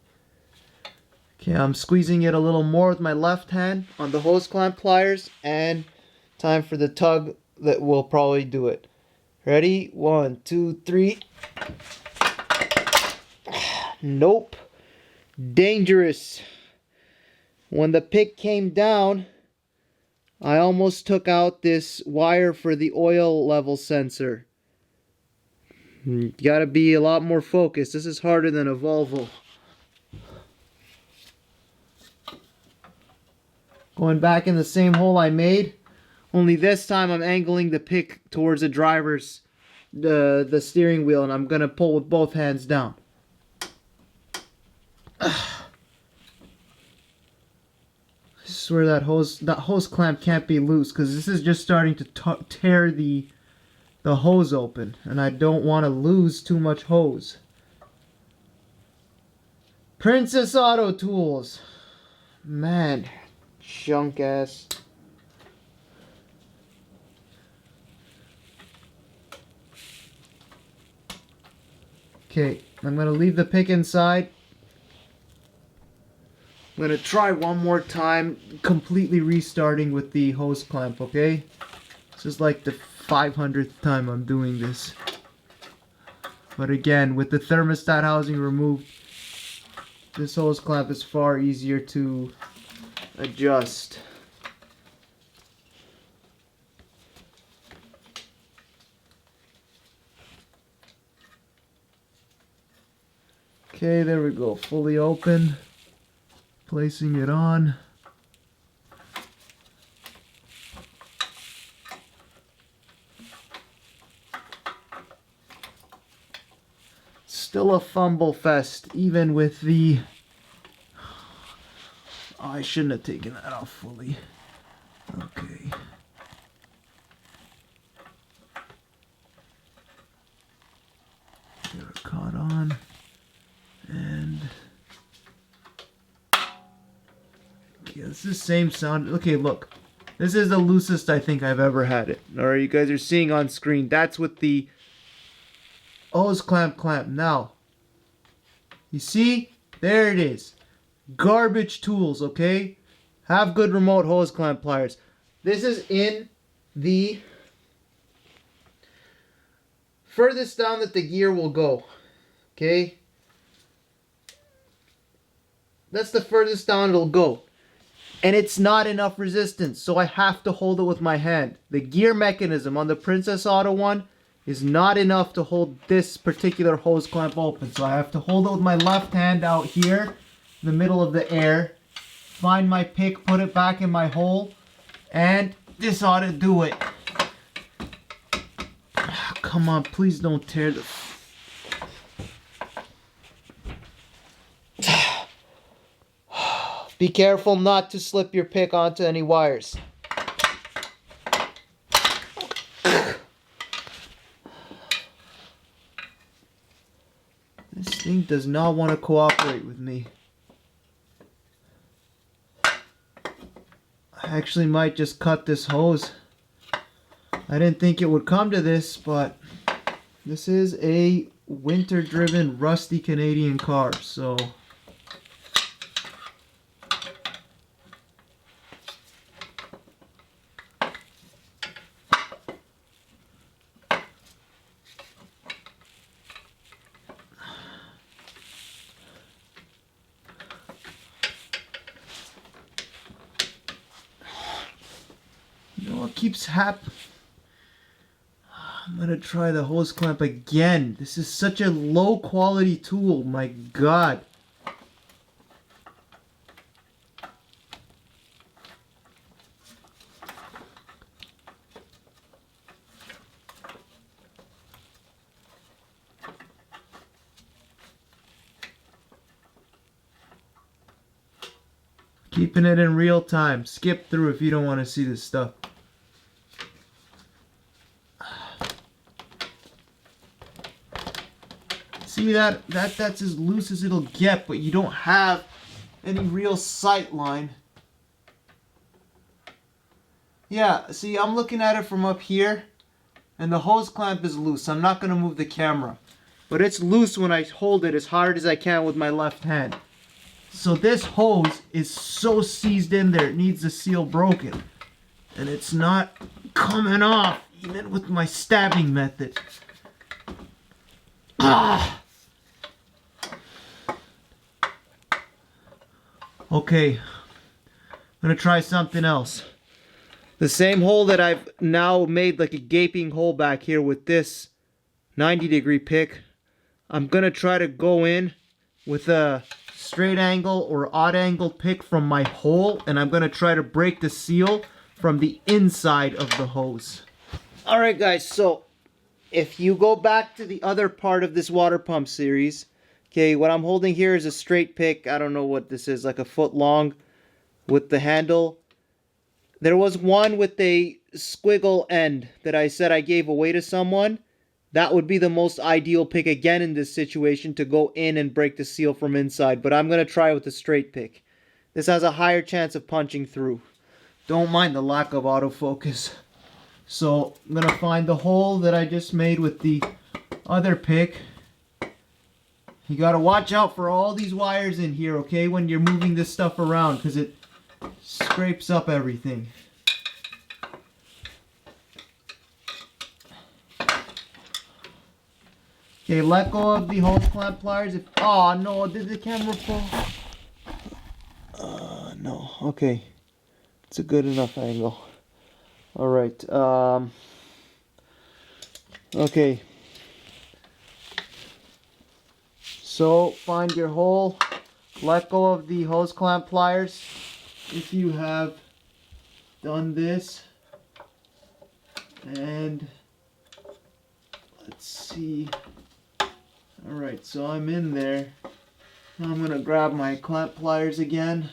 Okay, I'm squeezing it a little more with my left hand on the hose clamp pliers, and time for the tug that will probably do it. Ready? 1, 2, 3. Nope. Dangerous. When the pick came down, I almost took out this wire for the oil level sensor. You gotta be a lot more focused. This is harder than a Volvo. Going back in the same hole I made, only this time I'm angling the pick towards the driver's, the steering wheel, and I'm gonna pull with both hands down. I swear that hose clamp can't be loose, because this is just starting to tear the hose open, and I don't want to lose too much hose. Princess Auto Tools. Man, junk ass. Okay, I'm gonna leave the pick inside. I'm gonna try one more time, completely restarting with the hose clamp, okay? This is like the 500th time I'm doing this. But again, with the thermostat housing removed, this hose clamp is far easier to adjust. Okay, there we go, fully open. Placing it on. Still a fumble fest, even with the... Oh, I shouldn't have taken that off fully. Okay. Get it caught on. And... Okay, it's the same sound. Okay, look. This is the loosest I think I've ever had it. Alright, you guys are seeing on screen. That's with the hose clamp. Now, you see? There it is. Garbage tools, okay? Have good remote hose clamp pliers. This is in the furthest down that the gear will go. Okay? That's the furthest down it'll go. And it's not enough resistance, so I have to hold it with my hand. The gear mechanism on the Princess Auto one is not enough to hold this particular hose clamp open. So I have to hold it with my left hand out here, in the middle of the air. Find my pick, put it back in my hole, and this ought to do it. Come on, please don't tear the... Be careful not to slip your pick onto any wires. This thing does not want to cooperate with me. I actually might just cut this hose. I didn't think it would come to this, but this is a winter-driven, rusty Canadian car, so... What keeps happening? I'm gonna try the hose clamp again. This is such a low quality tool, my god. Keeping it in real time. Skip through if you don't want to see this stuff. See that's as loose as it'll get, but you don't have any real sight line. Yeah, see, I'm looking at it from up here, and the hose clamp is loose. I'm not going to move the camera, but it's loose when I hold it as hard as I can with my left hand. So this hose is so seized in there, it needs the seal broken. And it's not coming off, even with my stabbing method. Ah! Okay, I'm gonna try something else. The same hole that I've now made like a gaping hole back here with this 90-degree pick. I'm gonna try to go in with a straight angle or odd angle pick from my hole, and I'm gonna try to break the seal from the inside of the hose. Alright guys, so if you go back to the other part of this water pump series, okay, what I'm holding here is a straight pick. I don't know what this is, like a foot long with the handle. There was one with a squiggle end that I said I gave away to someone, that would be the most ideal pick again in this situation to go in and break the seal from inside. But I'm going to try with the straight pick. This has a higher chance of punching through. Don't mind the lack of autofocus. So I'm going to find the hole that I just made with the other pick. You got to watch out for all these wires in here, okay, when you're moving this stuff around, because it scrapes up everything. Okay, let go of the hose clamp pliers. Oh no, did the camera fall? No, okay. It's a good enough angle. Alright, okay. So, find your hole. Let go of the hose clamp pliers. If you have done this. And let's see. Alright, so I'm in there. Now I'm going to grab my clamp pliers again.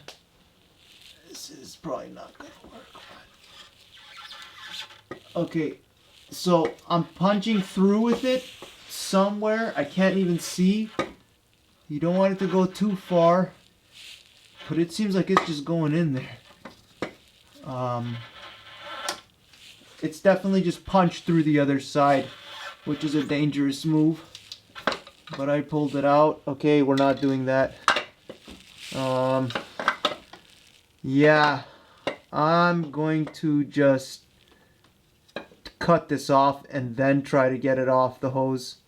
This is probably not going to work. Okay, so I'm punching through with it somewhere. I can't even see. You don't want it to go too far. But it seems like it's just going in there. It's definitely just punched through the other side, which is a dangerous move. But I pulled it out. Okay, we're not doing that. Yeah, I'm going to just cut this off and then try to get it off the hose.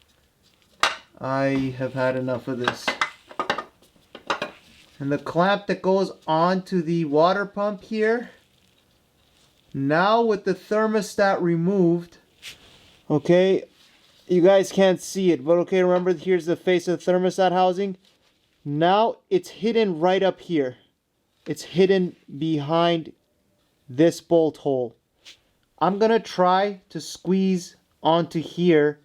I have had enough of this. And the clamp that goes onto the water pump here, now with the thermostat removed, okay, you guys can't see it, but okay, remember here's the face of the thermostat housing. Now it's hidden right up here. It's hidden behind this bolt hole. I'm gonna try to squeeze onto here,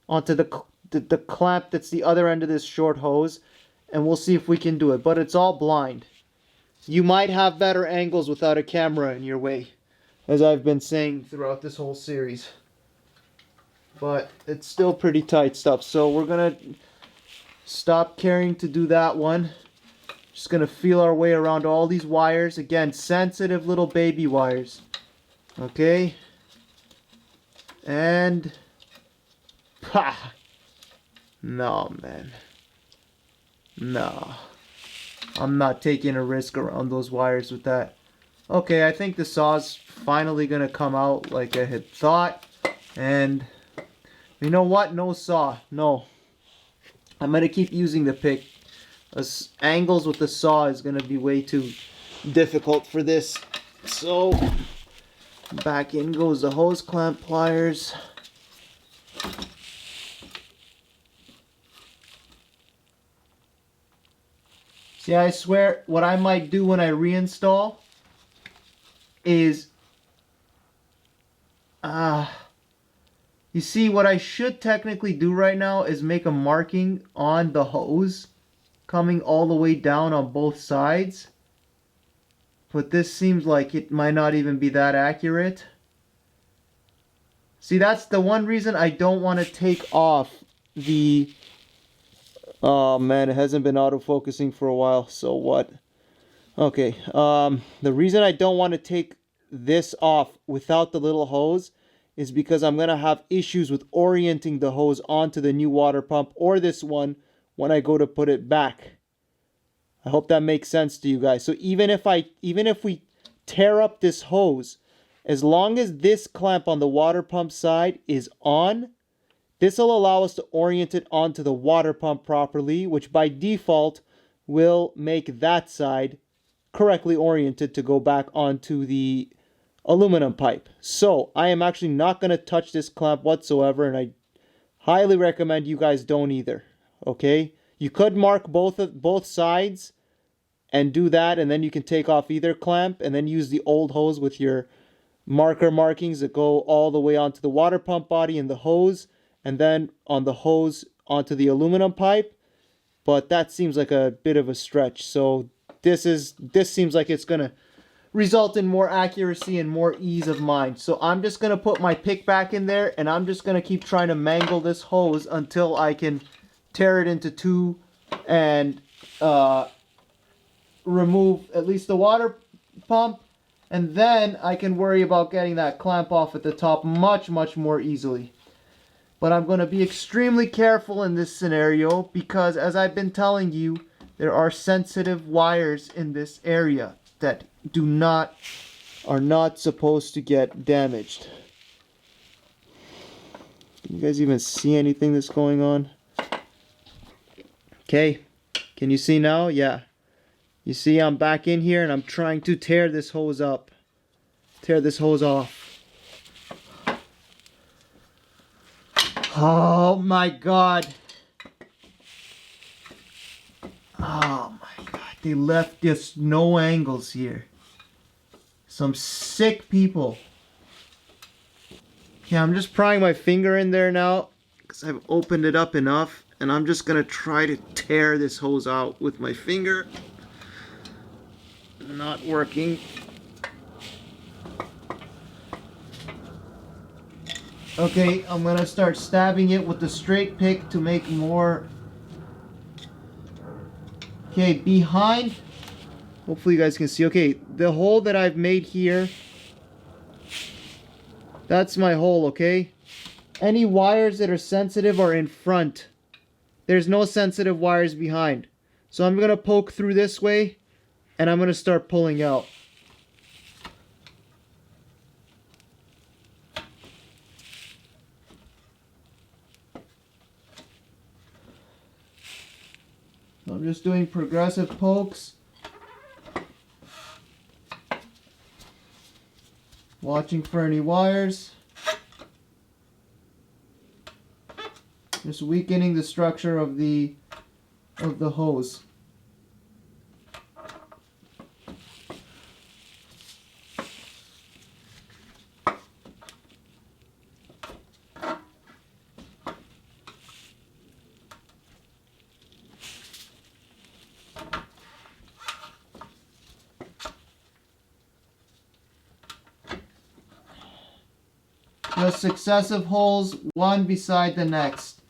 onto the clamp that's the other end of this short hose, and we'll see if we can do it, but it's all blind. You might have better angles without a camera in your way, as I've been saying throughout this whole series. But it's still pretty tight stuff. So we're going to stop caring to do that one. Just going to feel our way around all these wires. Again, sensitive little baby wires. Okay. And... ha! No, man. No. I'm not taking a risk around those wires with that. Okay, I think the saw's finally going to come out like I had thought. And... you know what? No saw. No. I'm going to keep using the pick. Angles with the saw is going to be way too difficult for this. So, back in goes the hose clamp pliers. See, I swear, what I might do when I reinstall is... you see, what I should technically do right now is make a marking on the hose coming all the way down on both sides. But this seems like it might not even be that accurate. See, that's the one reason I don't want to take off the... oh man, it hasn't been autofocusing for a while, so what? Okay, the reason I don't want to take this off without the little hose is because I'm going to have issues with orienting the hose onto the new water pump or this one when I go to put it back. I hope that makes sense to you guys. So even if we tear up this hose, as long as this clamp on the water pump side is on, this will allow us to orient it onto the water pump properly, which by default will make that side correctly oriented to go back onto the aluminum pipe. So I am actually not going to touch this clamp whatsoever, and I highly recommend you guys don't either. Okay, you could mark both sides and do that, and then you can take off either clamp and then use the old hose with your marker markings that go all the way onto the water pump body and the hose, and then on the hose onto the aluminum pipe. But that seems like a bit of a stretch, so this seems like it's gonna result in more accuracy and more ease of mind. So I'm just going to put my pick back in there, and I'm just going to keep trying to mangle this hose until I can tear it into two and remove at least the water pump, and then I can worry about getting that clamp off at the top much more easily. But I'm going to be extremely careful in this scenario because, as I've been telling you, there are sensitive wires in this area that are not supposed to get damaged. Can you guys even see anything that's going on? Okay, can you see now? Yeah. You see I'm back in here and I'm trying to tear this hose up. Tear this hose off. Oh my god. Oh my god. They left just no angles here. Some sick people. Okay, I'm just prying my finger in there now because I've opened it up enough, and I'm just gonna try to tear this hose out with my finger. Not working. Okay, I'm gonna start stabbing it with the straight pick to make more. Okay, behind, hopefully you guys can see. Okay, the hole that I've made here, that's my hole, okay? Any wires that are sensitive are in front. There's no sensitive wires behind. So I'm gonna poke through this way, and I'm gonna start pulling out. I'm just doing progressive pokes. Watching for any wires. Just weakening the structure of the hose. Just successive holes, one beside the next,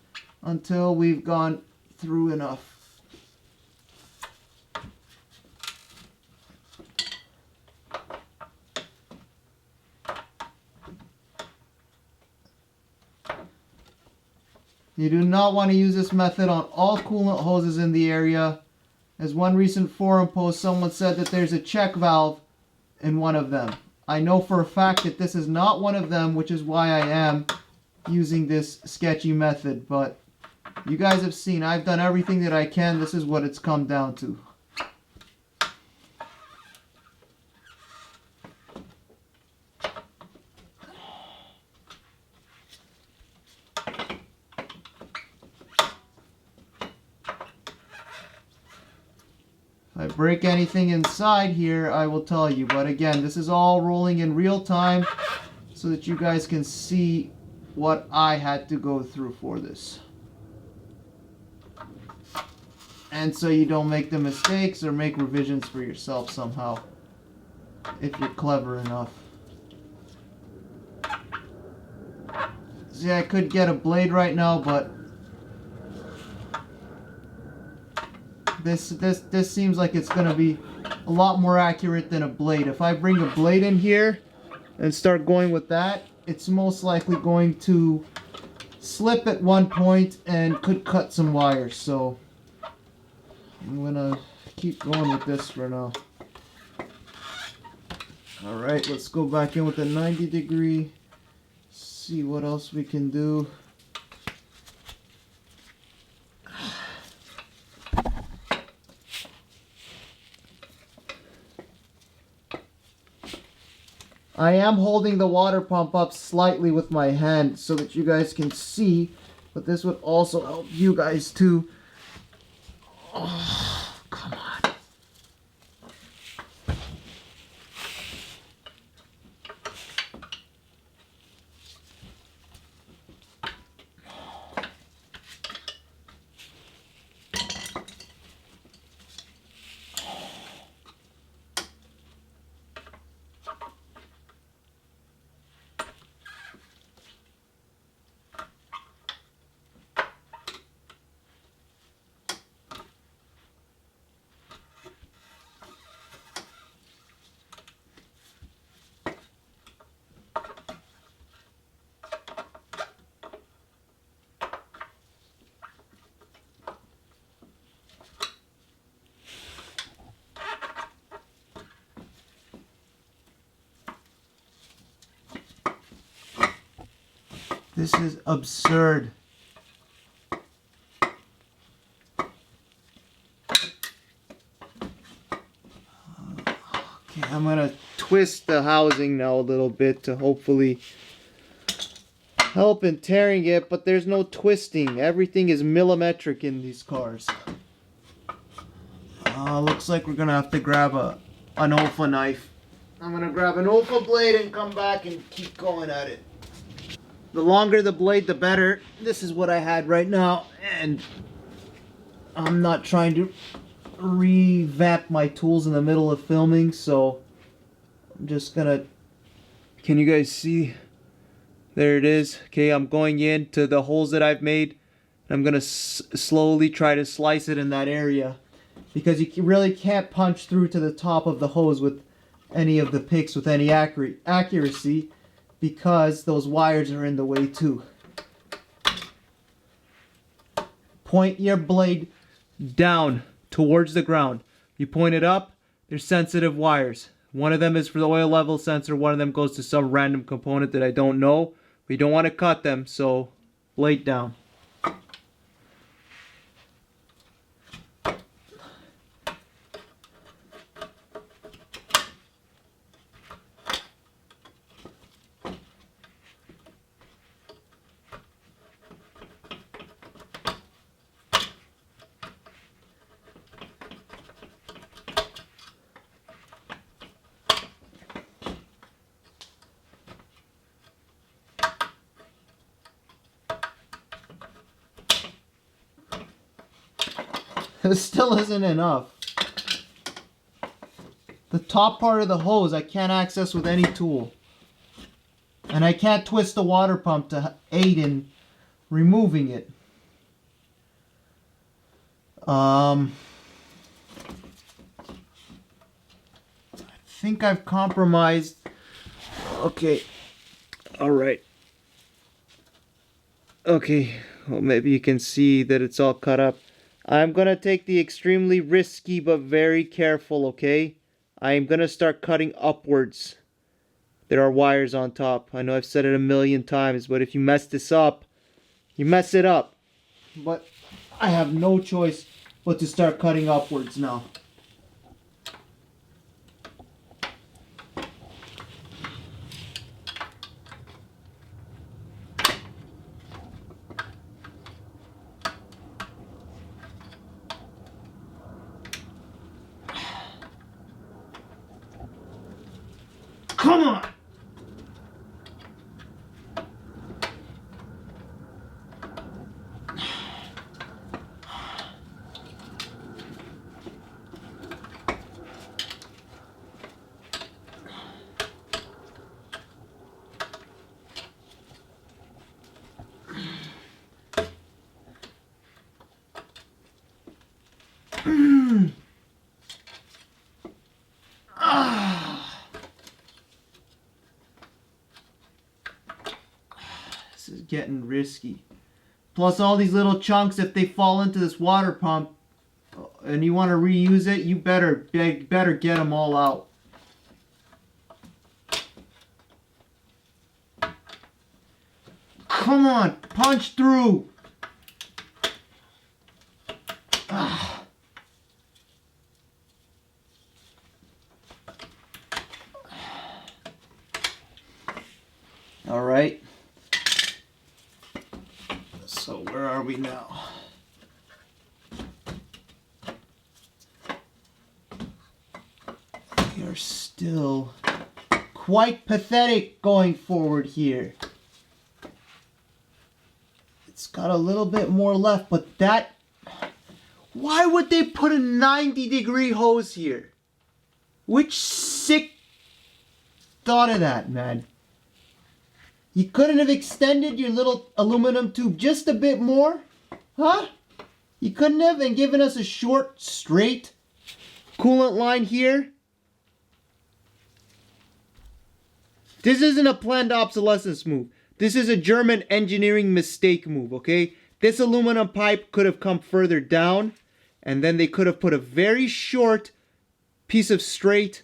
until we've gone through enough. You do not want to use this method on all coolant hoses in the area. As one recent forum post, someone said that there's a check valve in one of them. I know for a fact that this is not one of them, which is why I am using this sketchy method. But you guys have seen, I've done everything that I can. This is what it's come down to. If I break anything inside here, I will tell you. But again, this is all rolling in real time so that you guys can see what I had to go through for this. And so you don't make the mistakes or make revisions for yourself somehow, if you're clever enough. See, I could get a blade right now, but this seems like it's going to be a lot more accurate than a blade. If I bring a blade in here and start going with that, it's most likely going to slip at one point and could cut some wires. So I'm going to keep going with this for now. Alright, let's go back in with a 90 degree. See what else we can do. I am holding the water pump up slightly with my hand so that you guys can see, but this would also help you guys too. Oh, come on. This is absurd. Okay, I'm gonna twist the housing now a little bit to hopefully help in tearing it, but there's no twisting. Everything is millimetric in these cars. Looks like we're gonna have to grab an OFA knife. I'm gonna grab an OFA blade and come back and keep going at it. The longer the blade, the better. This is what I had right now, and I'm not trying to revamp my tools in the middle of filming, so I'm just gonna... Can you guys see? There it is. Okay, I'm going into the holes that I've made. I'm gonna slowly try to slice it in that area, because you really can't punch through to the top of the hose with any of the picks with any accuracy, because those wires are in the way too. Point your blade down towards the ground. You point it up, there's sensitive wires. One of them is for the oil level sensor, one of them goes to some random component that I don't know. We don't want to cut them, so blade down. It still isn't enough. The top part of the hose I can't access with any tool. And I can't twist the water pump to aid in removing it. I think I've compromised. Okay. Alright. Okay. Well, maybe you can see that it's all cut up. I'm going to take the extremely risky but very careful, okay? I'm going to start cutting upwards. There are wires on top. I know I've said it a million times, but if you mess this up, you mess it up. But I have no choice but to start cutting upwards now. Come on! This is getting risky. Plus all these little chunks, if they fall into this water pump and you want to reuse it, you better get them all out. Come on, punch through. All right. So where are we now? We are still quite pathetic going forward here. It's got a little bit more left, but that... Why would they put a 90-degree hose here? Which sick thought of that, man? You couldn't have extended your little aluminum tube just a bit more? Huh? You couldn't have and given us a short, straight coolant line here? This isn't a planned obsolescence move. This is a German engineering mistake move, okay? This aluminum pipe could have come further down, and then they could have put a very short piece of straight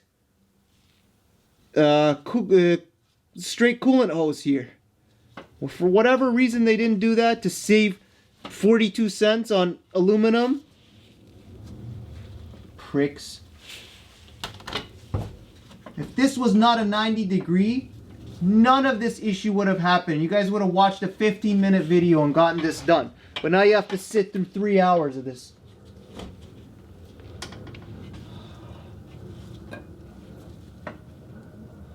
straight coolant hose here. Well, for whatever reason they didn't do that to save 42 cents on aluminum. Pricks. If this was not a 90-degree, none of this issue would have happened. You guys would have watched a 15-minute video and gotten this done. But now you have to sit through 3 hours of this.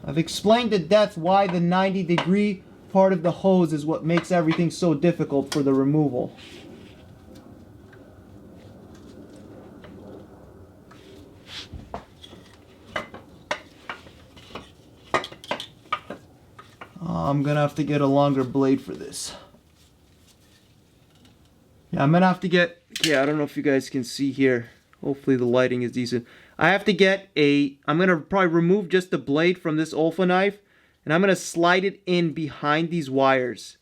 I've explained to death why the 90-degree part of the hose is what makes everything so difficult for the removal. I'm gonna have to get a longer blade for this. Yeah, I'm gonna have to get, I don't know if you guys can see here. Hopefully the lighting is decent. I have to get I'm gonna probably remove just the blade from this Olfa knife, and I'm gonna slide it in behind these wires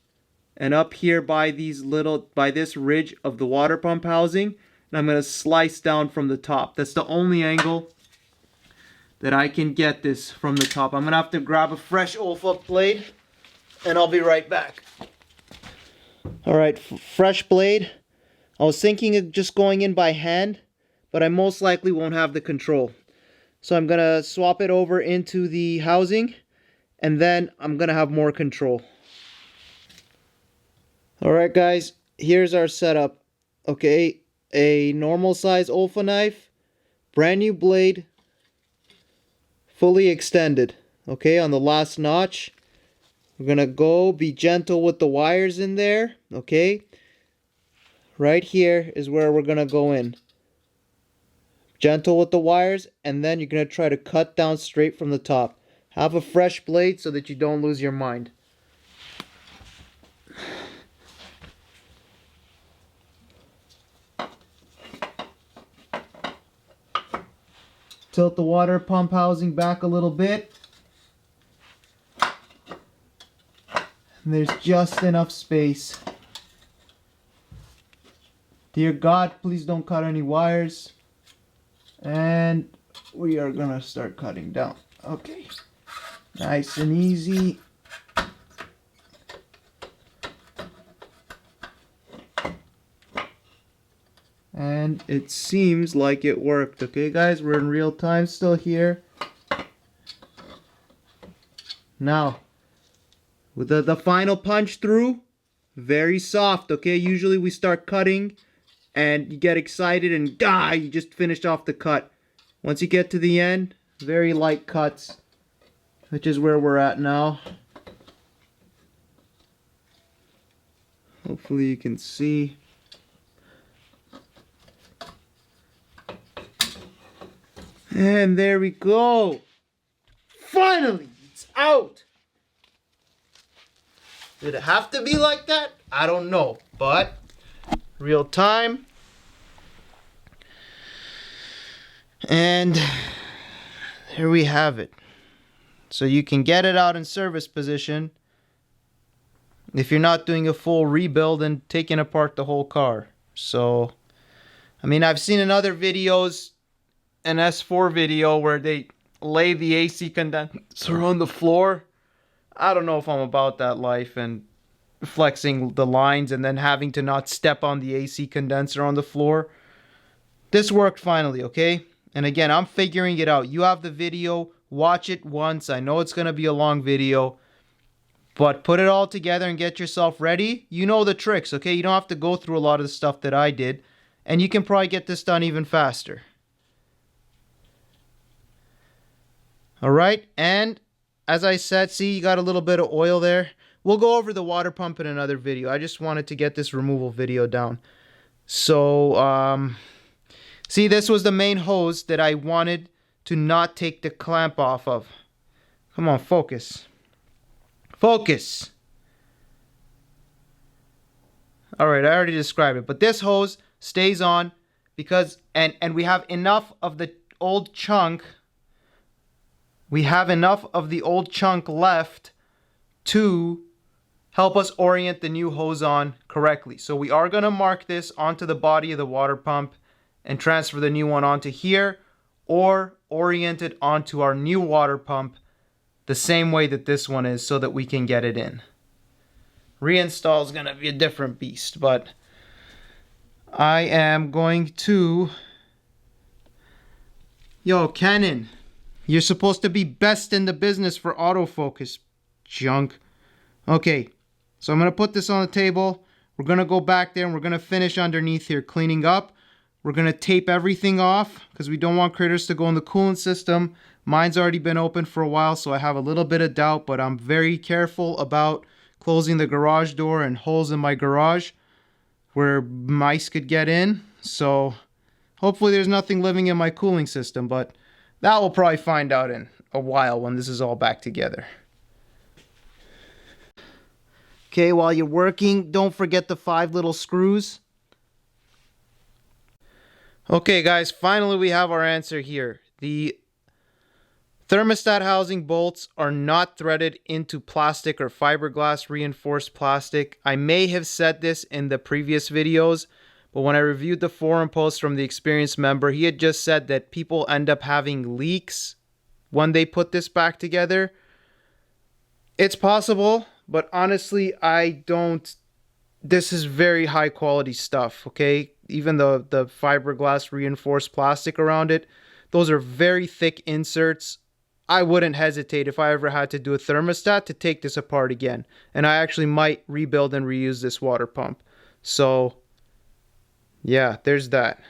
and up here by this ridge of the water pump housing, and I'm gonna slice down from the top. That's the only angle that I can get this from the top. I'm gonna have to grab a fresh Olfa blade, and I'll be right back. Alright, fresh blade. I was thinking of just going in by hand, but I most likely won't have the control. So I'm gonna swap it over into the housing, and then I'm gonna have more control. Alright guys, here's our setup. Okay, a normal size Olfa knife, brand new blade, fully extended. Okay, on the last notch. We're gonna be gentle with the wires in there. Okay, right here is where we're gonna go in. Gentle with the wires, and then you're gonna try to cut down straight from the top. Have a fresh blade so that you don't lose your mind. Tilt the water pump housing back a little bit. And there's just enough space. Dear God, please don't cut any wires. And we are gonna start cutting down. Okay, nice and easy. And it seems like it worked. Okay guys, we're in real time still here. Now, with the final punch through, very soft. Okay, usually we start cutting and you get excited and you just finished off the cut. Once you get to the end, very light cuts, which is where we're at now. Hopefully you can see. And there we go. Finally, it's out. Did it have to be like that? I don't know, but real time. And here we have it. So you can get it out in service position if you're not doing a full rebuild and taking apart the whole car. So, I mean, I've seen in other videos, an S4 video where they lay the AC condenser on the floor. I don't know if I'm about that life and flexing the lines and then having to not step on the AC condenser on the floor. This worked finally, okay? And again, I'm figuring it out. You have the video, watch it once. I know it's going to be a long video, but put it all together and get yourself ready. You know the tricks, okay? You don't have to go through a lot of the stuff that I did, and you can probably get this done even faster. All right, and as I said, see, you got a little bit of oil there. We'll go over the water pump in another video. I just wanted to get this removal video down. So, see, this was the main hose that I wanted to not take the clamp off of. Come on, focus. Focus. All right, I already described it. But this hose stays on because, and we have enough of the old chunk. We have enough of the old chunk left to help us orient the new hose on correctly. So we are going to mark this onto the body of the water pump and transfer the new one onto here, or orient it onto our new water pump the same way that this one is so that we can get it in. Reinstall is gonna be a different beast, but I am going to... Yo, Canon, you're supposed to be best in the business for autofocus, junk. Okay, so I'm gonna put this on the table. We're gonna go back there and we're gonna finish underneath here, cleaning up. We're gonna tape everything off because we don't want critters to go in the coolant system. Mine's already been open for a while, so I have a little bit of doubt, but I'm very careful about closing the garage door and holes in my garage where mice could get in. So hopefully there's nothing living in my cooling system, but that we'll probably find out in a while when this is all back together. Okay, while you're working, don't forget the 5 little screws. Okay guys, finally we have our answer here. The thermostat housing bolts are not threaded into plastic or fiberglass reinforced plastic. I may have said this in the previous videos, but when I reviewed the forum post from the experienced member, he had just said that people end up having leaks when they put this back together. It's possible, but honestly, I don't... This is very high quality stuff, okay? Even the fiberglass reinforced plastic around it, those are very thick inserts. I wouldn't hesitate if I ever had to do a thermostat to take this apart again. And I actually might rebuild and reuse this water pump. So, yeah, there's that.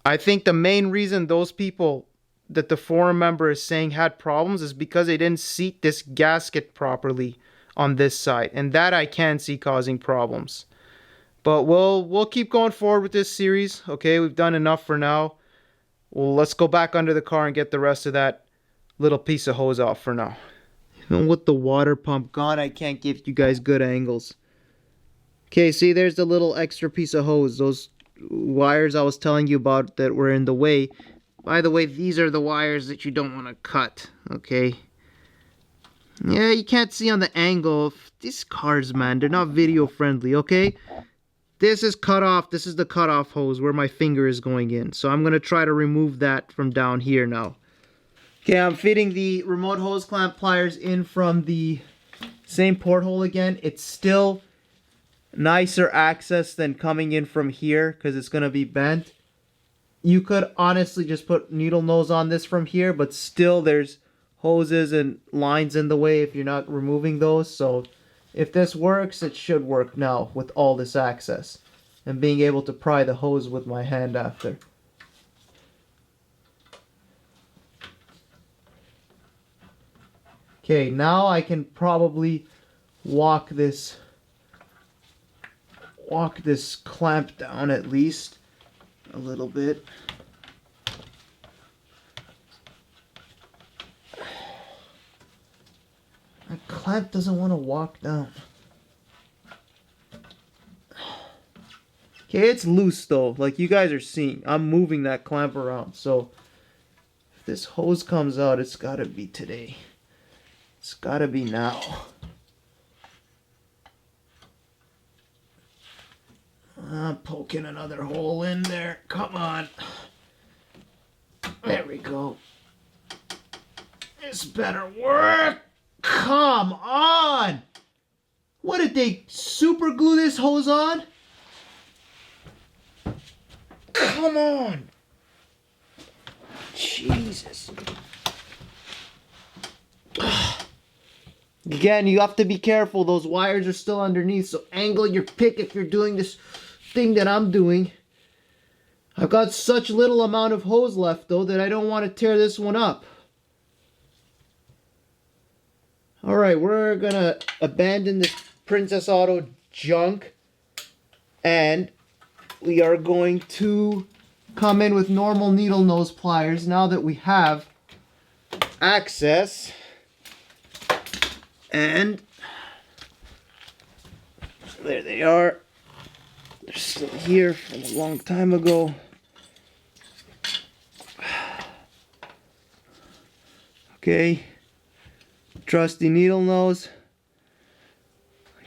I think the main reason those people that the forum member is saying had problems is because they didn't seat this gasket properly on this side. And that I can see causing problems. But we'll keep going forward with this series. Okay, we've done enough for now. Well, let's go back under the car and get the rest of that little piece of hose off for now. And with the water pump gone, I can't give you guys good angles. Okay, see, there's the little extra piece of hose. Those wires I was telling you about that were in the way. By the way, these are the wires that you don't want to cut. Okay. Yeah, you can't see on the angle. These cars, man, they're not video friendly, okay? This is cut off. This is the cutoff hose where my finger is going in. So I'm going to try to remove that from down here now. Okay, I'm fitting the remote hose clamp pliers in from the same porthole again. It's still nicer access than coming in from here because it's going to be bent. You could honestly just put needle nose on this from here, but still there's hoses and lines in the way if you're not removing those. So if this works, it should work now with all this access and being able to pry the hose with my hand after. Okay, now I can probably walk this clamp down at least a little bit. My clamp doesn't want to walk down. Okay, it's loose though. Like you guys are seeing, I'm moving that clamp around. So if this hose comes out, it's got to be today. It's got to be now. I'm poking another hole in there. Come on. There we go. This better work. Come on. What, did they super glue this hose on? Come on. Jesus. Again, you have to be careful. Those wires are still underneath, so angle your pick if you're doing this thing that I'm doing. I've got such little amount of hose left though that I don't want to tear this one up. Alright, we're gonna abandon this Princess Auto junk and we are going to come in with normal needle nose pliers now that we have access. And there they are. They're still here from a long time ago. Okay. Trusty needle nose.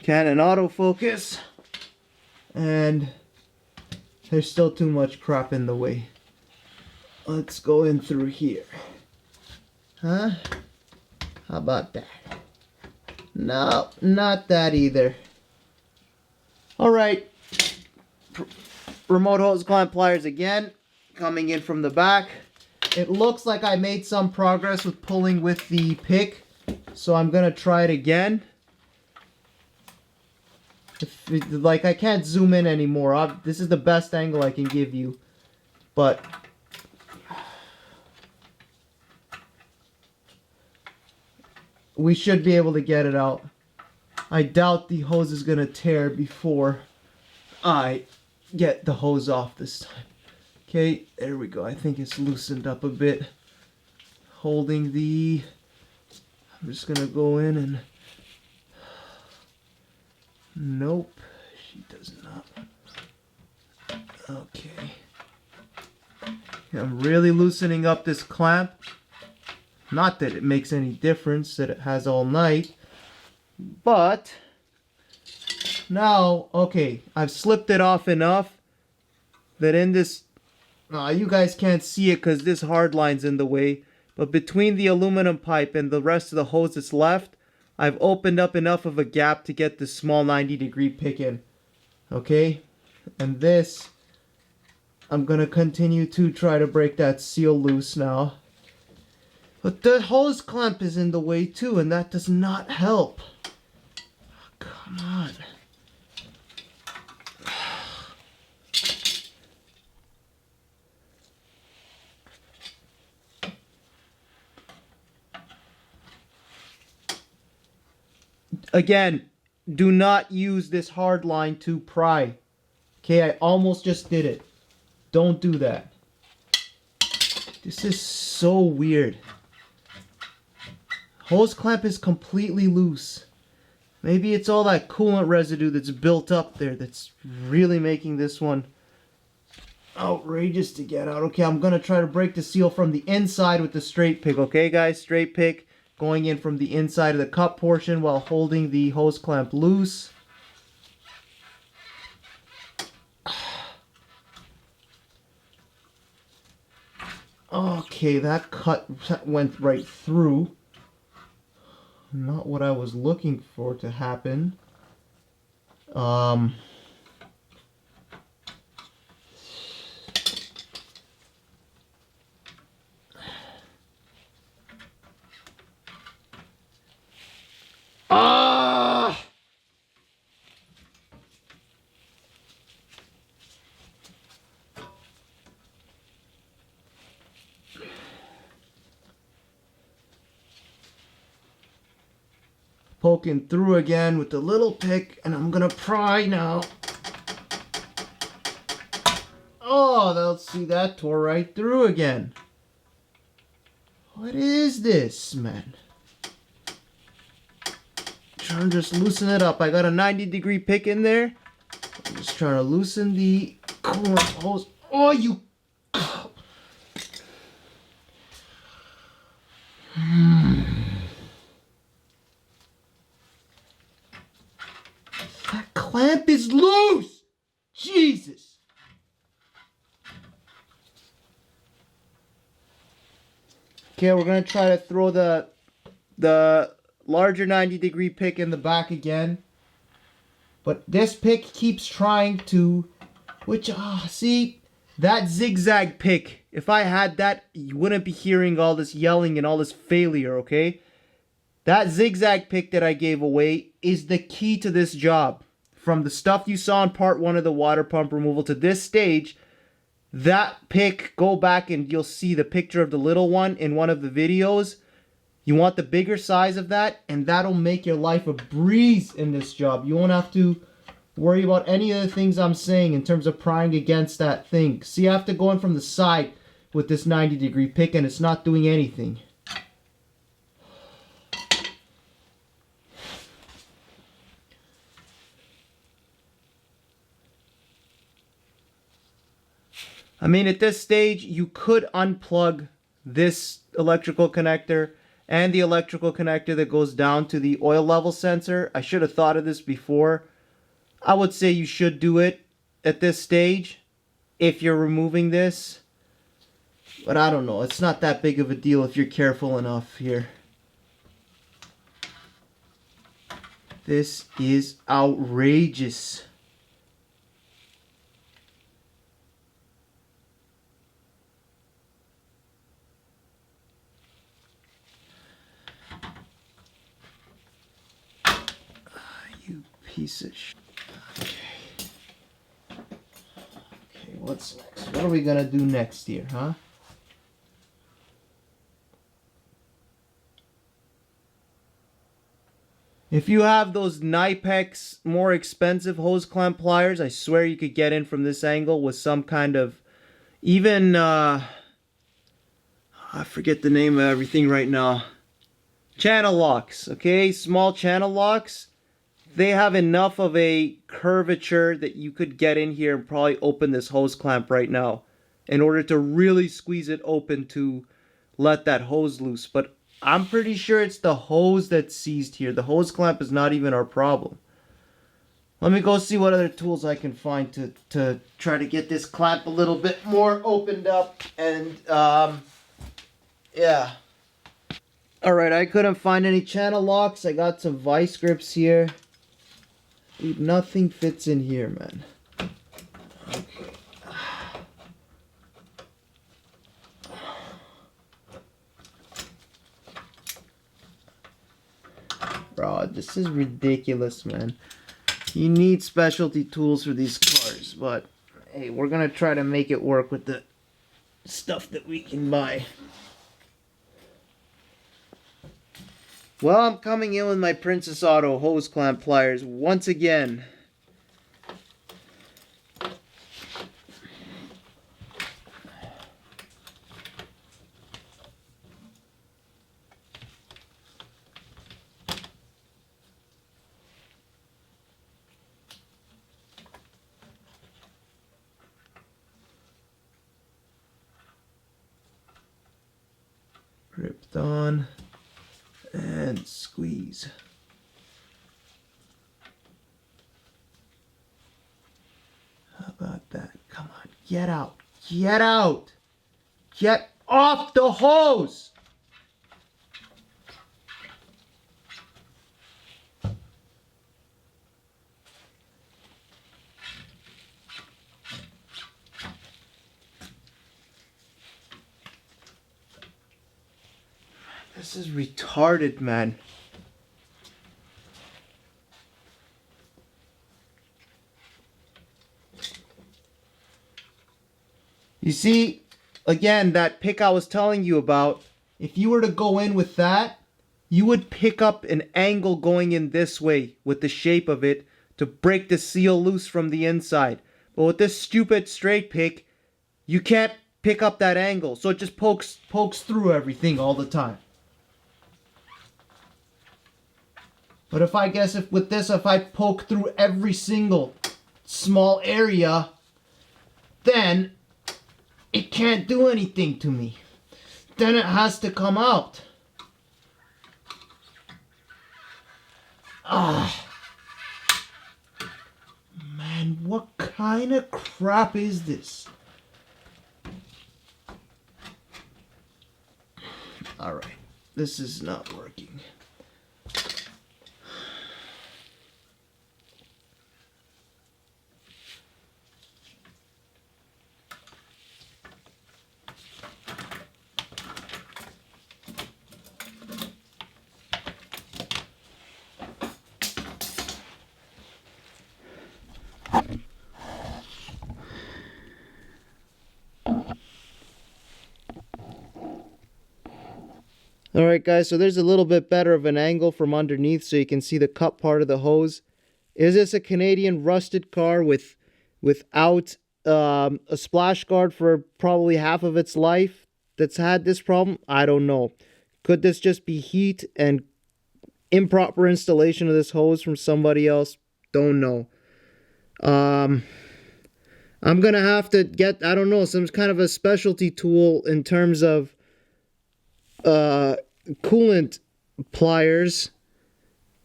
Canon autofocus. And there's still too much crap in the way. Let's go in through here. Huh? How about that? No, not that either. Alright. Remote hose clamp pliers again. Coming in from the back. It looks like I made some progress with pulling with the pick. So I'm going to try it again. Like, I can't zoom in anymore. This is the best angle I can give you. But we should be able to get it out. I doubt the hose is going to tear before I get the hose off this time. Okay, there we go. I think it's loosened up a bit. Holding the... I'm just going to go in and... Nope, she does not. Okay. I'm really loosening up this clamp. Not that it makes any difference that it has all night. But now, okay, I've slipped it off enough that in this, you guys can't see it because this hard line's in the way. But between the aluminum pipe and the rest of the hose that's left, I've opened up enough of a gap to get this small 90-degree pick in. Okay? And this, I'm going to continue to try to break that seal loose now. But the hose clamp is in the way too, and that does not help. Oh, come on. Again, do not use this hard line to pry. Okay, I almost just did it. Don't do that. This is so weird. Hose clamp is completely loose. Maybe it's all that coolant residue that's built up there that's really making this one outrageous to get out. Okay, I'm going to try to break the seal from the inside with the straight pick. Okay, guys, straight pick. Going in from the inside of the cup portion while holding the hose clamp loose. Okay, that went right through. Not what I was looking for to happen. Poking through again with the little pick, and I'm gonna pry now. Oh, let's see, that tore right through again. What is this, man? Trying to just loosen it up. I got a 90-degree pick in there. I'm just trying to loosen the coolant hose. Oh, you... That clamp is loose! Jesus! Okay, we're going to try to throw the larger 90-degree pick in the back again. But this pick keeps trying to... see? That zigzag pick. If I had that, you wouldn't be hearing all this yelling and all this failure, okay? That zigzag pick that I gave away is the key to this job. From the stuff you saw in part 1 of the water pump removal to this stage, that pick, go back and you'll see the picture of the little one in one of the videos. You want the bigger size of that, and that'll make your life a breeze in this job. You won't have to worry about any of the things I'm saying in terms of prying against that thing. See, I have to go in from the side with this 90-degree pick, and it's not doing anything. I mean, at this stage, you could unplug this electrical connector and the electrical connector that goes down to the oil level sensor. I should have thought of this before. I would say you should do it at this stage if you're removing this. But I don't know. It's not that big of a deal if you're careful enough here. This is outrageous. You piece of shit. Okay. Okay, what's next? What are we gonna do next here, huh? If you have those Nipex more expensive hose clamp pliers, I swear you could get in from this angle with some kind of, even, I forget the name of everything right now. Channel locks, okay? Small channel locks. They have enough of a curvature that you could get in here and probably open this hose clamp right now in order to really squeeze it open to let that hose loose. But I'm pretty sure it's the hose that's seized here. The hose clamp is not even our problem. Let me go see what other tools I can find to try to get this clamp a little bit more opened up. And, yeah. Alright, I couldn't find any channel locks. I got some vice grips here. Dude, nothing fits in here, man. Okay. Bro, this is ridiculous, man. You need specialty tools for these cars, but hey, we're gonna try to make it work with the stuff that we can buy. Well, I'm coming in with my Princess Auto hose clamp pliers once again. Ripped on. And squeeze. How about that? Come on, get out. Get out. Get off the hose. This is retarded, man. You see, again, that pick I was telling you about, if you were to go in with that, you would pick up an angle going in this way with the shape of it to break the seal loose from the inside. But with this stupid straight pick, you can't pick up that angle, so it just pokes through everything all the time. But if with this, if I poke through every single small area, then it can't do anything to me. Then it has to come out. Ah. Man, what kind of crap is this? Alright, this is not working. Alright guys, so there's a little bit better of an angle from underneath so you can see the cup part of the hose. Is this a Canadian rusted car without a splash guard for probably half of its life that's had this problem? I don't know. Could this just be heat and improper installation of this hose from somebody else? Don't know. I'm gonna have to get, I don't know, some kind of a specialty tool in terms of coolant pliers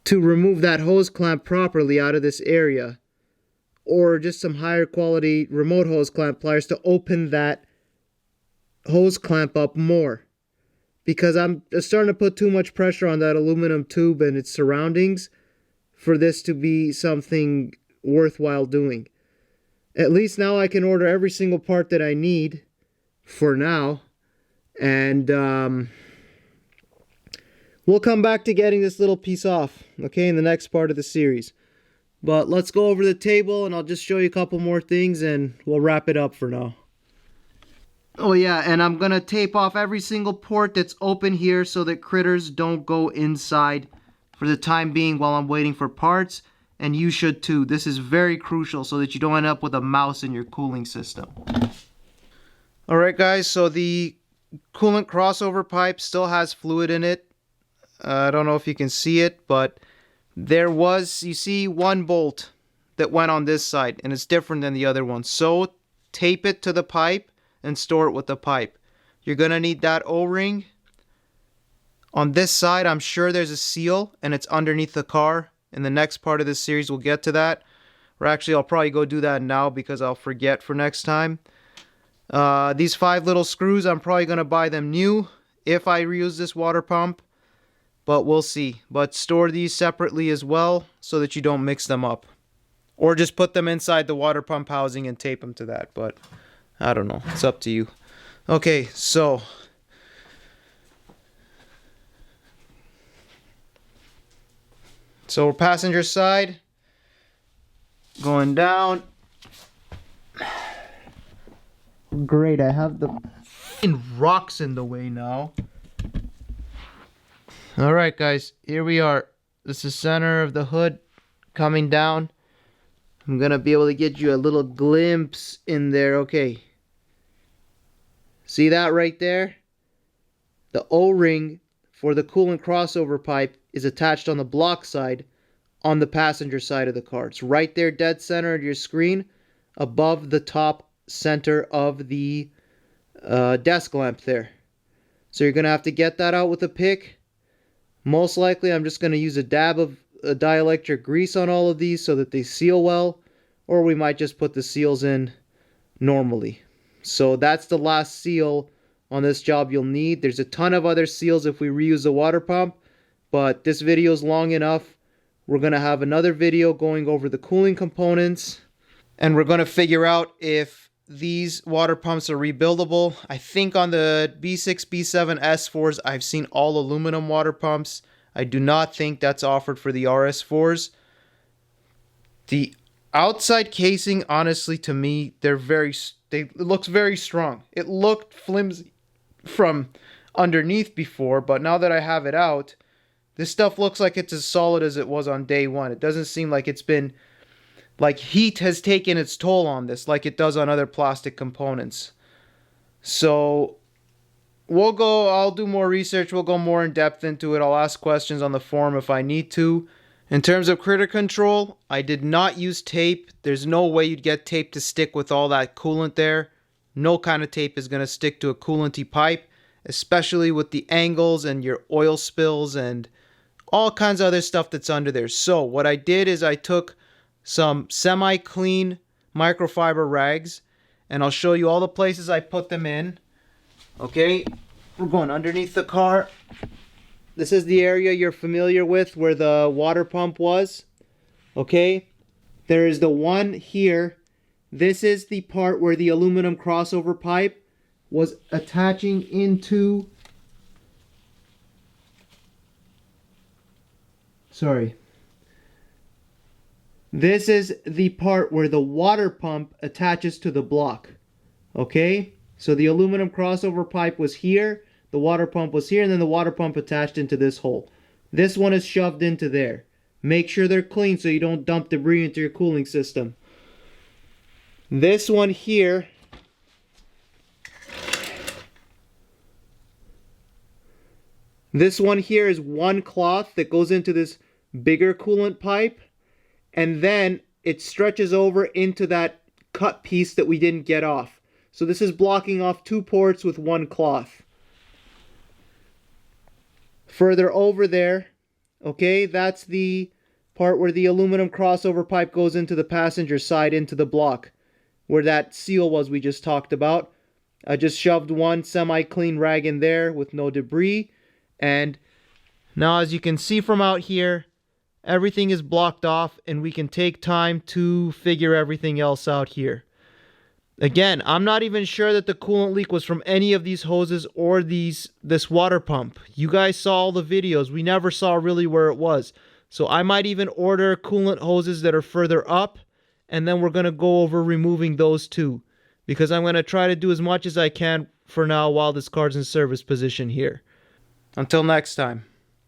to remove that hose clamp properly out of this area, or just some higher quality remote hose clamp pliers to open that hose clamp up more, because I'm starting to put too much pressure on that aluminum tube and its surroundings for this to be something worthwhile doing. At least now I can order every single part that I need for now, and we'll come back to getting this little piece off, okay, in the next part of the series. But let's go over the table and I'll just show you a couple more things and we'll wrap it up for now. Oh yeah, and I'm gonna tape off every single port that's open here so that critters don't go inside for the time being while I'm waiting for parts, and you should too. This is very crucial so that you don't end up with a mouse in your cooling system. Alright guys, so the coolant crossover pipe still has fluid in it. I don't know if you can see it, but there was, you see, one bolt that went on this side and it's different than the other one. So tape it to the pipe and store it with the pipe. You're gonna need that O-ring. On this side, I'm sure there's a seal and it's underneath the car. In the next part of this series, we'll get to that. Or actually, I'll probably go do that now because I'll forget for next time. These 5 little screws, I'm probably gonna buy them new if I reuse this water pump. But we'll see. But store these separately as well so that you don't mix them up. Or just put them inside the water pump housing and tape them to that. But I don't know. It's up to you. Okay, so we're passenger side. Going down. Great, I have the f***ing rocks in the way now. Alright guys, here we are. This is center of the hood coming down. I'm gonna be able to get you a little glimpse in there. Okay. See that right there? The O-ring for the coolant crossover pipe is attached on the block side on the passenger side of the car. It's right there, dead center of your screen, above the top center of the desk lamp there. So you're gonna have to get that out with a pick. Most likely I'm just going to use a dab of dielectric grease on all of these so that they seal well, or we might just put the seals in normally. So that's the last seal on this job you'll need. There's a ton of other seals if we reuse the water pump, but this video is long enough. We're going to have another video going over the cooling components, and we're going to figure out if these water pumps are rebuildable. I think on the B6, B7, S4s, I've seen all aluminum water pumps. I do not think that's offered for the RS4s. The outside casing, honestly, to me, it looks very strong. It looked flimsy from underneath before, but now that I have it out, this stuff looks like it's as solid as it was on day one. It doesn't seem like it's been, like heat has taken its toll on this like it does on other plastic components. So I'll do more research, we'll go more in depth into it, I'll ask questions on the forum if I need to. In terms of critter control, I did not use tape. There's no way you'd get tape to stick with all that coolant there. No kind of tape is going to stick to a coolanty pipe, especially with the angles and your oil spills and all kinds of other stuff that's under there. So what I did is I took some semi-clean microfiber rags, and I'll show you all the places I put them in. Okay, we're going underneath the car. This is the area you're familiar with where the water pump was. Okay, there is the one here. This is the part where the aluminum crossover pipe was attaching into... This is the part where the water pump attaches to the block. Okay? So the aluminum crossover pipe was here, the water pump was here, and then the water pump attached into this hole. This one is shoved into there. Make sure they're clean so you don't dump debris into your cooling system. This one here is one cloth that goes into this bigger coolant pipe, and then it stretches over into that cut piece that we didn't get off. So this is blocking off 2 ports with one cloth. Further over there, okay, that's the part where the aluminum crossover pipe goes into the passenger side, into the block, where that seal was we just talked about. I just shoved one semi-clean rag in there with no debris. And now as you can see from out here, everything is blocked off and we can take time to figure everything else out here. Again, I'm not even sure that the coolant leak was from any of these hoses or this water pump. You guys saw all the videos. We never saw really where it was. So I might even order coolant hoses that are further up, and then we're going to go over removing those too, because I'm going to try to do as much as I can for now while this car's in service position here. Until next time.